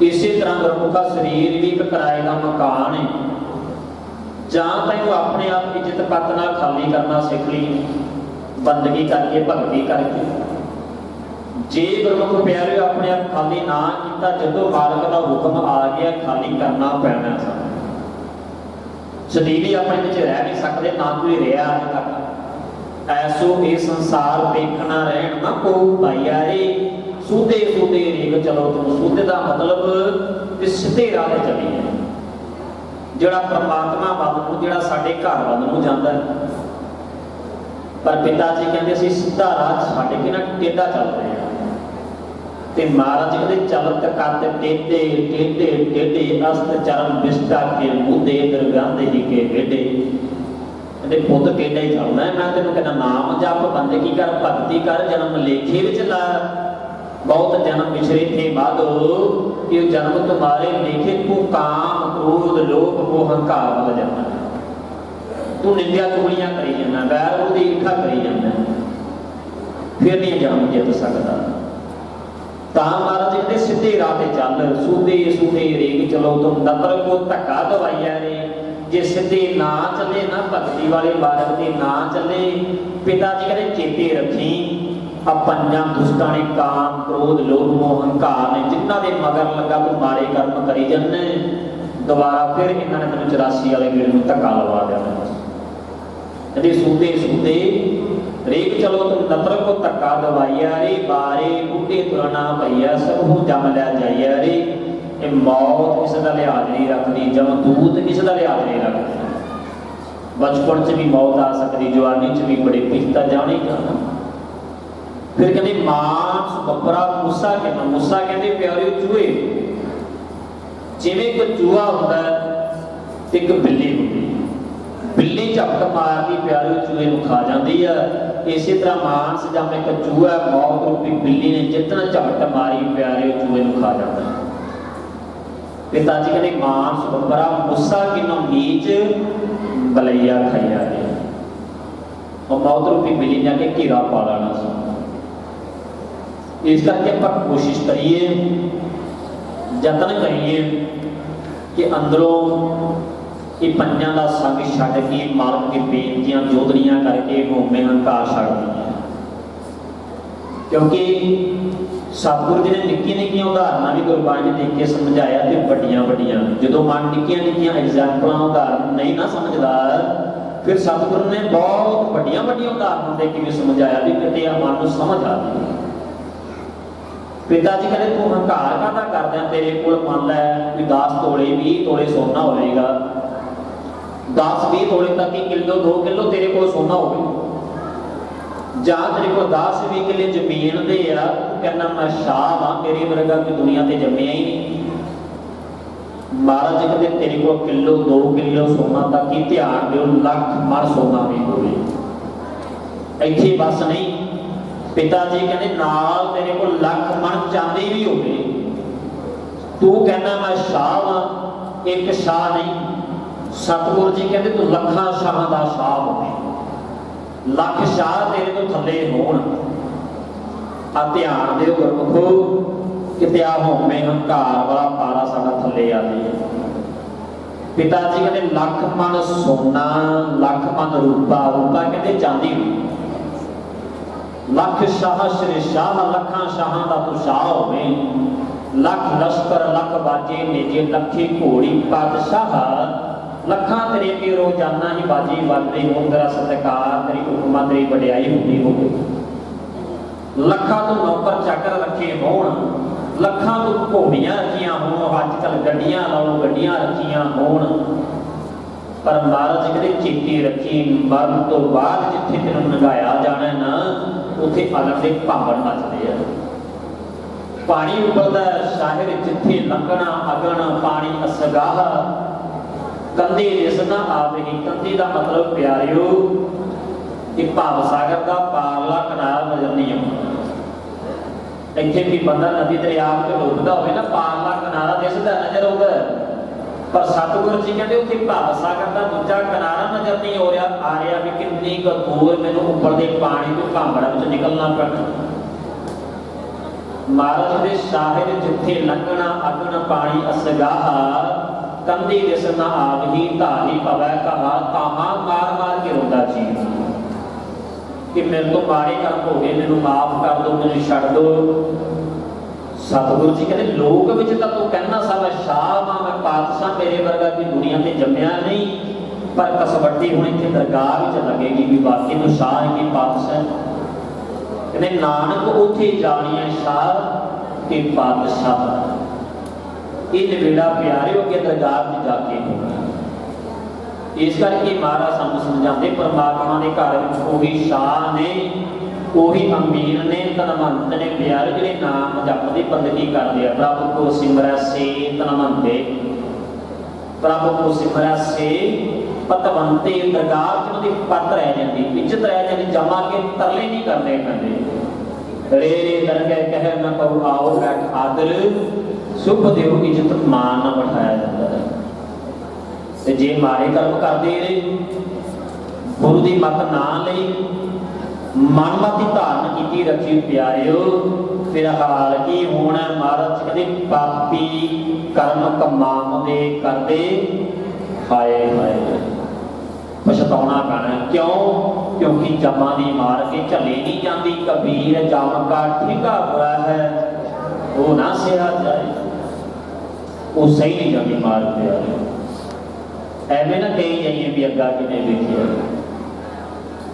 इसी तरह गुरमुखा शरीर भी एक किराए का मकान है, जां तां वो अपने आप इज्जत पत नाल खाली करना सीख ली, बंदगी करके भगती करके। जे गुरमुख प्यारे अपने आप खाली ना किया, जदों मालक का हुक्म आ गया खाली करना पैना। सतीवी अपने विच रह नहीं सकते, ना कोई रहा अज तक। ऐसो ये संसार देखना रहन ना को भाईया रे, सूधे सूधे रेग चलो तुम। सूधे का मतलब कि सीधे राह चली है, जिहड़ा परमात्मा वल नूं, जिहड़ा साडे घर वल नूं जांदा है। पर पिता जी कहते असीं सीधा राह छड्ड के ना टेढ़ा चल रहे हैं। ते महाराज कहते चलत कत टेढ़े टेढ़े टेढ़े, अस्त चरण विष्टा के मुदे दरगांदे ही के वेडे। कहते पुੱਤ टेढ़ा ही चलना है। मैं तेनों कहना नाम जप, बंदगी कर, भगती कर, जन्म लेखे विच ला। बहुत जन्म पिछड़े थे बादो, ये जन्म तुम्हारे लेखे। तू काम क्रोध लोभ मोह हंकार वाला जाना, तू निंदिया चुगलियां करी जाना, बैर विरोधी ईर्षा करी जाना, फिर नहीं जन्म जित सकता। तां महाराज कहते सीधे राह ते चल, सूधे सूधे रेग चलो तुम। नतर को धक्का दवाइया रे, जे सीधे ना चले ना, भगती वाले मार्ग ते ना चले, पिता जी कहते चेते रखी पंजां दुष्टां ने काम क्रोध लोभ मोह हंकार ने, जिन्हां दे मगर लगा तू मारे कर्म करी जाने, दोबारा फिर इन्हां ने तैनूं 84 वाले गेड़ नूं धक्का लवा देना। कहते सूधे सूधे रेख चलो तुम। नतर को धक्का दवाइया रे, बारे बूढ़े तुरना भैया, सबू जम लै जाइया रे। ये मौत किसी का लिहाज नहीं रखती, जमदूत किसी का लिहाज नहीं रखते। बचपन च भी मौत आ सकती, जवानी च भी बड़े पिता जाने जाना। फिर कहते मांस बपरा मूसा कहना, मूसा कहते प्यारे चूहे, जिवें एक चूहा होता है एक बिल्ली होती, बिल्ली झपट मारती प्यारे चूहे को खा जाती है। इसी तरह मांस जब एक चूहा मौत रूपी बिल्ली ने जितना झपट मारी प्यारे चूहे को खा जाता है। पिता जी कहते मांस बपरा मूसा किनो नीच बलैया खाइया गया, और मौत रूपी बिल्ली ने आके घेरा पा लेना सी। इस करके आप कोशिश करिए, यतन करिए कि अंदरों ये पंजां दा संग छड्ड के मालक की बेनतियां जोदड़ियां करके होमे हंकार छड्ड दईए। क्योंकि सतगुरु जी ने निक्की निक्कियां उदाहरण भी गुरबाणी ने देख के समझाया, तो वड्डियां वड्डियां जो मन निक्कियां निक्कियां एग्जाम्पल उदाहरण नहीं ना समझदा, फिर सतगुरु ने बहुत वड्डियां वड्डियां उदाहरण दे के भी समझाया भी किते मन को समझ आ जाए। पिता जी कहते तू हंकार काहदा करदा, तेरे कोल मान लै भी 10 तोले 20 तोले सोना होएगा, 10-20 तोले तक ही किलो 2 किलो तेरे को सोना होवे, ਜਾਂ तेरे को 10-20 किले जमीन दे आ, कहना मैं शाह हाँ, मेरी वर्गा की दुनिया ते जम्मिया ही नहीं। महाराज जी कहते तेरे को किलो 2 किलो सोना तक ही, ध्यान दिओ लख मण सोना भी होवे, इत्थे बस नहीं। पिता जी कहते नाल तेरे को लख मण चांदी भी होवे, तू कहना मैं शाह हाँ, एक शाह नहीं। सतगुरु जी कहते तू लखां शाहां दा शाह होवे, लख शाह तेरे तो थले होण। आ ध्यान दिओ गुरमुखो, किते आ होमे हंकार वाला पारा साडा थले आ जाए। पिता जी कहते लख मन सोना, लख मन रूपा, रूपा कहते चांदी, लख शाह श्री शाह, लखां शाहां दा तू शाह होवे, लख लश्कर लख बाजे नेजे, लखी घोड़ी पातशाह, लखां तेरे के रोजाना ही बाजी बजदे होण, तेरा सत्कार तेरी हुकमा तेरी वडियाई हुंदी होवे, लखां तो नौकर चाकर रखे होण, लखां तो घोड़ियां रखियां होण, अजकल गड्डियां नालों गड्डियां रखियां होण, पर महाराज कहते चेती रखी मरण तो बाद जिथे तेन नगाया जाना ना, उथे अलग दे भावड़ मचदे आ। पानी उबलदा शाहिर जिथे लंघना अगन, पानी असगाह कंधे रिसना आवेगी। कंधे का मतलब प्यारिओ कि भाव सागर का पारला किनारा नजर नहीं आउंदा। इत्थे भी बंदा नदी दरिया च डुबदा होवे ना, पारला किनारा दिसदा नजर आउंदा, पर सतगुरु जी कहते उत्थे भाव सागर का दूजा किनारा नजर नहीं हो रहा आ रहा भी कितनी क दूर मैनूं उबलदे पानी तो भांबड़ा विच निकलना पैना। महाराज दे शाहिर जिथे लंघना अगन पानी असगाह, कंधी दिसना आवही धारी पवै कहा, ताहां मार मार के रोंदा जी कि मेरे तो मारे कर्म हो गए, मैनूं माफ कर दो, मैनूं छड्ड दो। सतगुरु जी कहते लोक विच तां तू कहना सा मैं शाह हाँ, मैं पातशाह, मेरे वर्गा की दुनिया ते जम्मिया नहीं, पर कसवट्टी हुण इत्थे दरगाह विच लगेगी भी वाकई तू शाह है कि पातशाह। कहते नानक उत्थे जाणिया शाह ते पातशाह, ये नवेड़ा प्यारे हो के दरगाह में जाके होगा। इस करके महाराज सानू समझाते परमात्मा के घर में वही शाह ने, वही अमीर ने, धनवंत ने, प्यारे जिहड़े नाम जपदे बंदगी करते हैं। प्रभु को सिमरै से धनवंते, प्रभु को सिमरै से पतवंते। दरगाह च उन्हां दी पत रह जाती, इज्जत रह जाती, जमा के तरले नहीं करने पैंदे। रे रे दरगह कह न कहू आओ बैठ आदर, सुख देव इज्जत मान न बिठाया जाता है। ते जे मारे कर्म करते रहे, गुरु की मत ना लई, मनमति धारण की रखी प्यारिओ, फिर हाल की होना। महाराज कहते पापी कर्म कमाउंदे करते हाय हाय पछताउणा पैना। क्यों? क्योंकि जमा की मार के झले नहीं जाती। कबीर जम का ठेका बुरा है वो ना सहा जाए, वो सही नहीं जाती मार प्यारे। एवं ना कही जाइए भी अग्गा किने देखिए,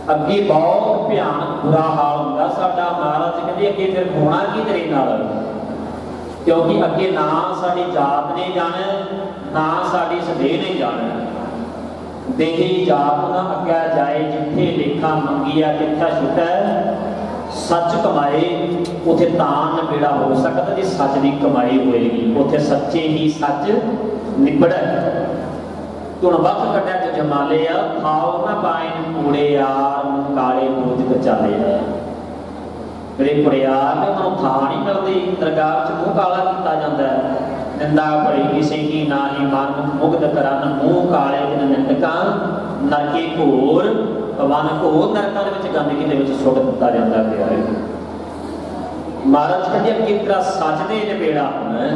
अगे बहुत भयानक बुरा हाल होंदा साडा। महाराज कहते अगे फिर होना की तेरे नाल, क्योंकि अगे ना साडी जात ने जाना, ना साडी सदेह ने जाना। ਦੇਹੀ ਜਾਤ ਨਾ ਅੱਗਾ ਜਾਏ, ਜਿੱਥੇ ਲੇਖਾ ਮੰਗੀਆ ਤਿੱਥਾ ਛੁਟੈ, ਸੱਚ ਕਮਾਏ ਉਥੇ ਤਾਨ ਨਿਬੇੜਾ ਹੋ ਸਕਦਾ। ਜੇ ਸੱਚ ਦੀ ਕਮਾਈ ਹੋਏਗੀ ਉਥੇ ਸੱਚੇ ਹੀ ਸੱਚ ਨਿਬੜੈ। ਹੁਣ ਵਕਤ ਕੱਢਿਆ ਚ ਜਮਾਲੇ ਆ, ਖਾਓ ਨਾ ਪਾਇਨ ਕੂੜੇ ਯਾਰ, ਕਾਲੇ ਬੋਝ ਕਚਾਲੇ ਆ। ਜਿਹੜੇ ਕੁੜਿਆਰ ਨੇ ਉਹਨਾਂ ਨੂੰ ਥਾਂ ਨਹੀਂ ਮਿਲਦੀ, ਦਰਗਾਹ ਚ ਮੂੰਹ ਕਾਲਾ ਕੀਤਾ ਜਾਂਦਾ ਹੈ। ਨਿੰਦਾ ਭਰੀ ਕਿਸੇ ਕੀ ਨਾ ਹੀ ਮਨ ਮੁਗਧ ਕਰਨ, ਮੂੰਹ ਕਾਲੇ ਦਿਨ ਨਿੰਦਕਾਂ ਨਰਕੇ ਘੋਰ ਪਵਨ ਘੋਰ। ਨਰਕਾਂ ਦੇ ਵਿੱਚ ਗੰਦਗੀ ਦੇ ਵਿੱਚ ਸੁੱਟ ਦਿੱਤਾ ਜਾਂਦਾ ਪਿਆ ਹੈ। ਮਹਾਰਾਜ ਕਹਿੰਦੇ ਅੱਗੇ ਤੇਰਾ ਸੱਚ ਦੇ ਨਿਬੇੜਾ ਹੋਣਾ।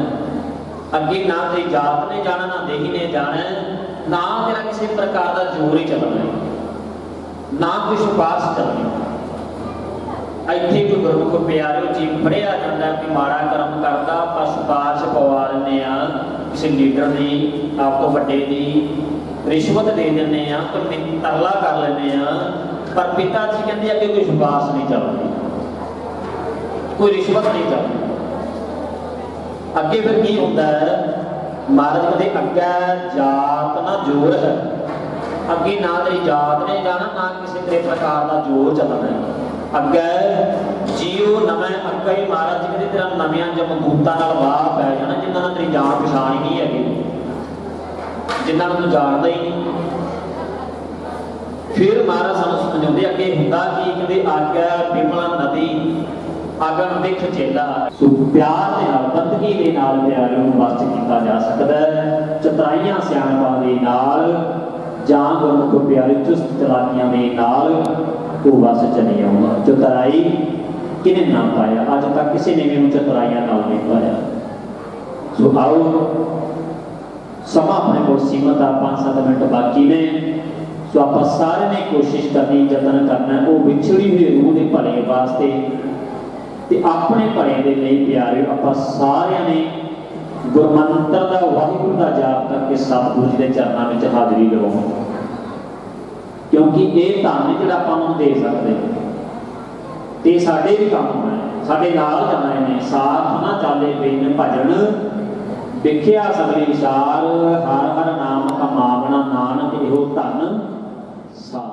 ਅੱਗੇ ਨਾ ਤੇਰੀ ਜਾਤ ਨੇ ਜਾਣਾ, ਨਾ ਦੇਹੀ ਨੇ ਜਾਣਾ, ਨਾ ਤੇਰਾ ਕਿਸੇ ਪ੍ਰਕਾਰ ਦਾ ਜ਼ੋਰ ਹੀ ਚੱਲਣਾ, ਨਾ ਕੋਈ ਸਿਫਾਰਿਸ਼ ਚੱਲਣੀ। ਇੱਥੇ ਕੋਈ ਗੁਰਮੁਖ ਪਿਆਰਿਓ ਜੀ ਫੜਿਆ ਜਾਂਦਾ ਕਿ ਮਾੜਾ ਕਰਮ ਕਰਦਾ, ਆਪਾਂ ਸਿਫਾਰਿਸ਼ ਪਵਾ ਲੈਂਦੇ ਆ ਕਿਸੇ ਲੀਡਰ ਦੀ, ਆਪ ਤੋਂ ਵੱਡੇ ਦੀ, ਰਿਸ਼ਵਤ ਦੇ ਦਿੰਦੇ ਆ, ਕੋਈ ਤਰਲਾ ਕਰ ਲੈਂਦੇ ਆ। ਪਰ ਪਿਤਾ ਜੀ ਕਹਿੰਦੇ ਅੱਗੇ ਕੋਈ ਸਿਫਾਰਿਸ਼ ਨਹੀਂ ਚੱਲਦੀ, ਕੋਈ ਰਿਸ਼ਵਤ ਨਹੀਂ ਚੱਲਦੀ। ਅੱਗੇ ਫਿਰ ਕੀ ਹੁੰਦਾ ਹੈ? ਮਹਾਰਾਜ ਕਹਿੰਦੇ ਅੱਗੇ ਜਾਤ ਨਾ ਜ਼ੋਰ ਹੈ। ਅੱਗੇ ਨਾ ਤੇਰੀ ਜਾਤ ਨੇ ਜਾਣਾ, ਨਾ ਕਿਸੇ ਤੇਰੇ ਪ੍ਰਕਾਰ ਦਾ ਜ਼ੋਰ ਚੱਲਣਾ ਹੈ। ਅੱਗੇ ਜੀਓ ਨਵੇਂ ਅੱਗੇ ਹੀ ਮਹਾਰਾਜ ਜੀ ਕਹਿੰਦੇ ਤੇਰਾ ਨਵਿਆਂ ਜਮਬੂਤਾਂ ਨਾਲ ਵਾਹ ਪੈ ਜਾਣਾ, ਜਿਨ੍ਹਾਂ ਨਾਲ ਤੇਰੀ ਜਾਣ ਪਛਾਣ ਹੀ ਨਹੀਂ ਹੈਗੀ, ਜਿਨ੍ਹਾਂ ਨੂੰ ਤੂੰ ਜਾਣਦਾ ਹੀ ਨਹੀਂ। ਫਿਰ ਮਹਾਰਾਜ ਸਾਨੂੰ ਸਮਝਾਉਂਦੇ ਅੱਗੇ ਹੁੰਦਾ ਕੀ, ਕਹਿੰਦੇ ਆਗਿਆ ਬਿਮਲਾ ਨਦੀ ਅਗਨ ਵਿਖ ਚੇਲਾ। ਸੋ ਪਿਆਰ ਦੇ ਨਾਲ, ਬੰਦਗੀ ਦੇ ਨਾਲ ਪਿਆਰ ਨੂੰ ਵਸ ਕੀਤਾ ਜਾ ਸਕਦਾ ਹੈ। ਚਤਰਾਈਆਂ ਸਿਆਣਪਾਂ ਦੇ ਨਾਲ ਜਾਂ ਗੁਰਮੁਖ ਪਿਆਰੇ ਚੁਸਤ ਚਲਾਕੀਆਂ ਦੇ ਨਾਲ ਉਹ ਵਸ ਚ ਨਹੀਂ ਆਉਂਦਾ। ਚਤਰਾਈ ਕਿਨੇ ਨਾ ਪਾਇਆ? ਅੱਜ ਤੱਕ ਕਿਸੇ ਨੇ ਵੀ ਉਹਨੂੰ ਚਤਰਾਈਆਂ ਨਾਲ ਨਹੀਂ ਪਾਇਆ। ਸੋ ਆਓ, ਸਮਾਂ ਆਪਣੇ ਕੋਲ ਸੀਮਤ ਆ, 5-7 ਮਿੰਟ ਬਾਕੀ ਨੇ। ਸੋ ਆਪਾਂ ਸਾਰਿਆਂ ਨੇ ਕੋਸ਼ਿਸ਼ ਕਰਨੀ, ਯਤਨ ਕਰਨਾ ਉਹ ਵਿਛੜੀ ਹੋਈ ਰੂਹ ਦੇ ਭਲੇ ਵਾਸਤੇ ਤੇ ਆਪਣੇ ਭਲੇ ਦੇ ਲਈ ਪਿਆਰਿਓ ਆਪਾਂ ਸਾਰਿਆਂ ਨੇ ਗੁਰਮੰਤਰ ਦਾ, ਵਾਹਿਗੁਰੂ ਦਾ ਜਾਪ ਕਰਕੇ ਸਤਿਗੁਰੂ ਜੀ ਦੇ ਚਰਨਾਂ ਵਿੱਚ ਹਾਜ਼ਰੀ ਲਵਾਉਣੀ, ਕਿਉਂਕਿ ਇਹ ਧੰਨ ਜਿਹੜਾ ਆਪਾਂ ਨੂੰ ਦੇ ਸਕਦੇ ਤੇ ਸਾਡੇ ਵੀ ਕੰਮ ਹੋਣਾ, ਸਾਡੇ ਨਾਲ ਜਾਣਾ ਨੇ। ਸਾਥ ਨਾ ਚਾਲੇ ਬਿਨ ਭਜਨ, ਵਿਖਿਆ ਸਗਲੇ ਵਿਚਾਰ, ਹਰ ਹਰ ਨਾਮ ਕਮਾਵਣਾ ਨਾਨਕ ਇਹੋ ਧਨ ਸਾਰ।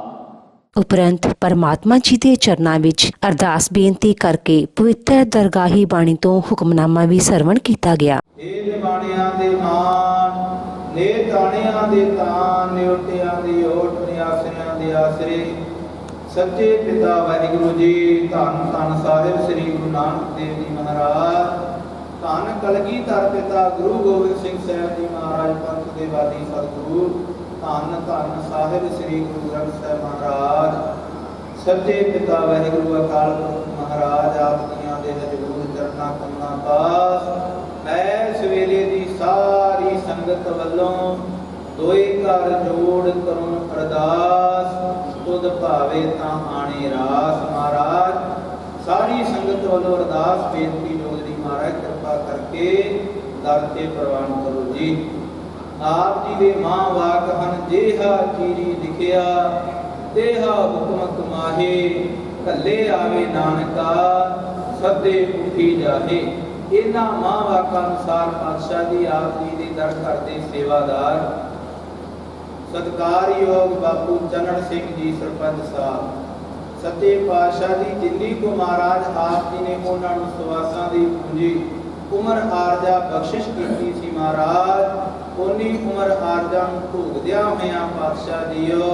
ਉਪਰੰਤ ਪਰਮਾਤਮਾ ਜੀ ਦੇ ਚਰਨਾਂ ਵਿੱਚ ਅਰਦਾਸ ਬੇਨਤੀ ਕਰਕੇ ਪਵਿੱਤਰ ਦਰਗਾਹੀ ਬਾਣੀ ਤੋਂ ਹੁਕਮਨਾਮਾ ਵੀ ਸਰਵਣ ਕੀਤਾ ਗਿਆ। ਇਹ ਨਿਵਾਣਿਆਂ ਦੇ ਮਾਣ, ਨੇ ਤਾਣਿਆਂ ਦੇ ਤਾਣ, ਨਿਉਟਿਆਂ ਦੀ ਓਟ, ਨਿਆਸਰਿਆਂ ਦੇ ਆਸਰੇ, ਸੱਚੇ ਪਿਤਾ ਵਾਹਿਗੁਰੂ ਜੀ। ਧੰਨ ਧੰਨ ਸਾਹਿਬ ਸ੍ਰੀ ਗੁਰੂ ਨਾਨਕ ਦੇਵ ਜੀ ਮਹਾਰਾਜ, ਧੰਨ ਕਲਗੀਧਰ ਪਿਤਾ ਗੁਰੂ ਗੋਬਿੰਦ ਸਿੰਘ ਸਾਹਿਬ ਜੀ ਮਹਾਰਾਜ, ਪੰਥ ਦੇ ਵਾਦੀ ਸਤਿਗੁਰੂ। ਧੰਨ ਧੰਨ ਸਾਹਿਬ ਸ੍ਰੀ ਗੁਰੂ ਗ੍ਰੰਥ ਸਾਹਿਬ ਮਹਾਰਾਜ, ਸੱਚੇ ਪਿਤਾ ਵਾਹਿਗੁਰੂ ਅਕਾਲ ਪੁਰਖ ਮਹਾਰਾਜ, ਆਪ ਦੀਆਂ ਦੇ ਹਜ਼ੂਰ ਚਰਨਾਂ ਕਮਲਾਂ ਪਾਸ ਐਸ ਵੇਲੇ ਦੀ ਸਾਰੀ ਸੰਗਤ ਵੱਲੋਂ ਦੋਏ ਘਰ ਜੋੜ ਕਰੂੰ ਅਰਦਾਸ, ਤੁਧ ਭਾਵੇ ਤਾਂ ਆਣੇ ਰਾਸ। ਮਹਾਰਾਜ ਸਾਰੀ ਸੰਗਤ ਵੱਲੋਂ ਅਰਦਾਸ ਬੇਨਤੀ ਜੋਦਰੀ ਮਹਾਰਾਜ ਕਿਰਪਾ ਕਰਕੇ ਦਰ ਤੇ ਪ੍ਰਵਾਨ ਕਰੋ ਜੀ। ਆਪ ਜੀ ਦੇ ਮਾਂ ਵਾਕ ਹਨ, ਜੇਹਾ ਚੀਰੀ ਲਿਖਿਆ ਤੇਹਾ ਹੁਕਮ ਕਮਾਹੇ, ਕੱਲੇ ਆਵੇ ਨਾਨਕਾ ਸਦੇ ਉਠੀ ਜਾਹੇ। ਇਹਨਾਂ ਮਾਂ ਵਾਕਾਂ ਅਨੁਸਾਰ ਪਾਤਸ਼ਾਹ ਜੀ ਆਪ ਜੀ ਦੇ ਦਰ ਘਰ ਦੇ ਸੇਵਾਦਾਰ ਸਤਿਕਾਰਯੋਗ ਬਾਪੂ ਚੰਨਣ ਸਿੰਘ ਜੀ ਸਰਪੰਚ ਸਾਹਿਬ, ਸੱਚੇ ਪਾਤਸ਼ਾਹ ਜੀ ਜਿੰਨੀ ਕੋ ਮਹਾਰਾਜ ਆਪ ਜੀ ਨੇ ਉਹਨਾਂ ਨੂੰ ਸਵਾਸਾਂ ਦੀ ਪੂੰਜੀ ਉਮਰ ਆਰਜਾ ਬਖਸ਼ਿਸ਼ ਕੀਤੀ ਸੀ ਮਹਾਰਾਜ, ਉਨੀ ਉਮਰ ਆਰਜਾ ਨੂੰ ਭੋਗਦਿਆਂ ਹੋਇਆਂ ਪਾਤਸ਼ਾਹ ਜੀਓ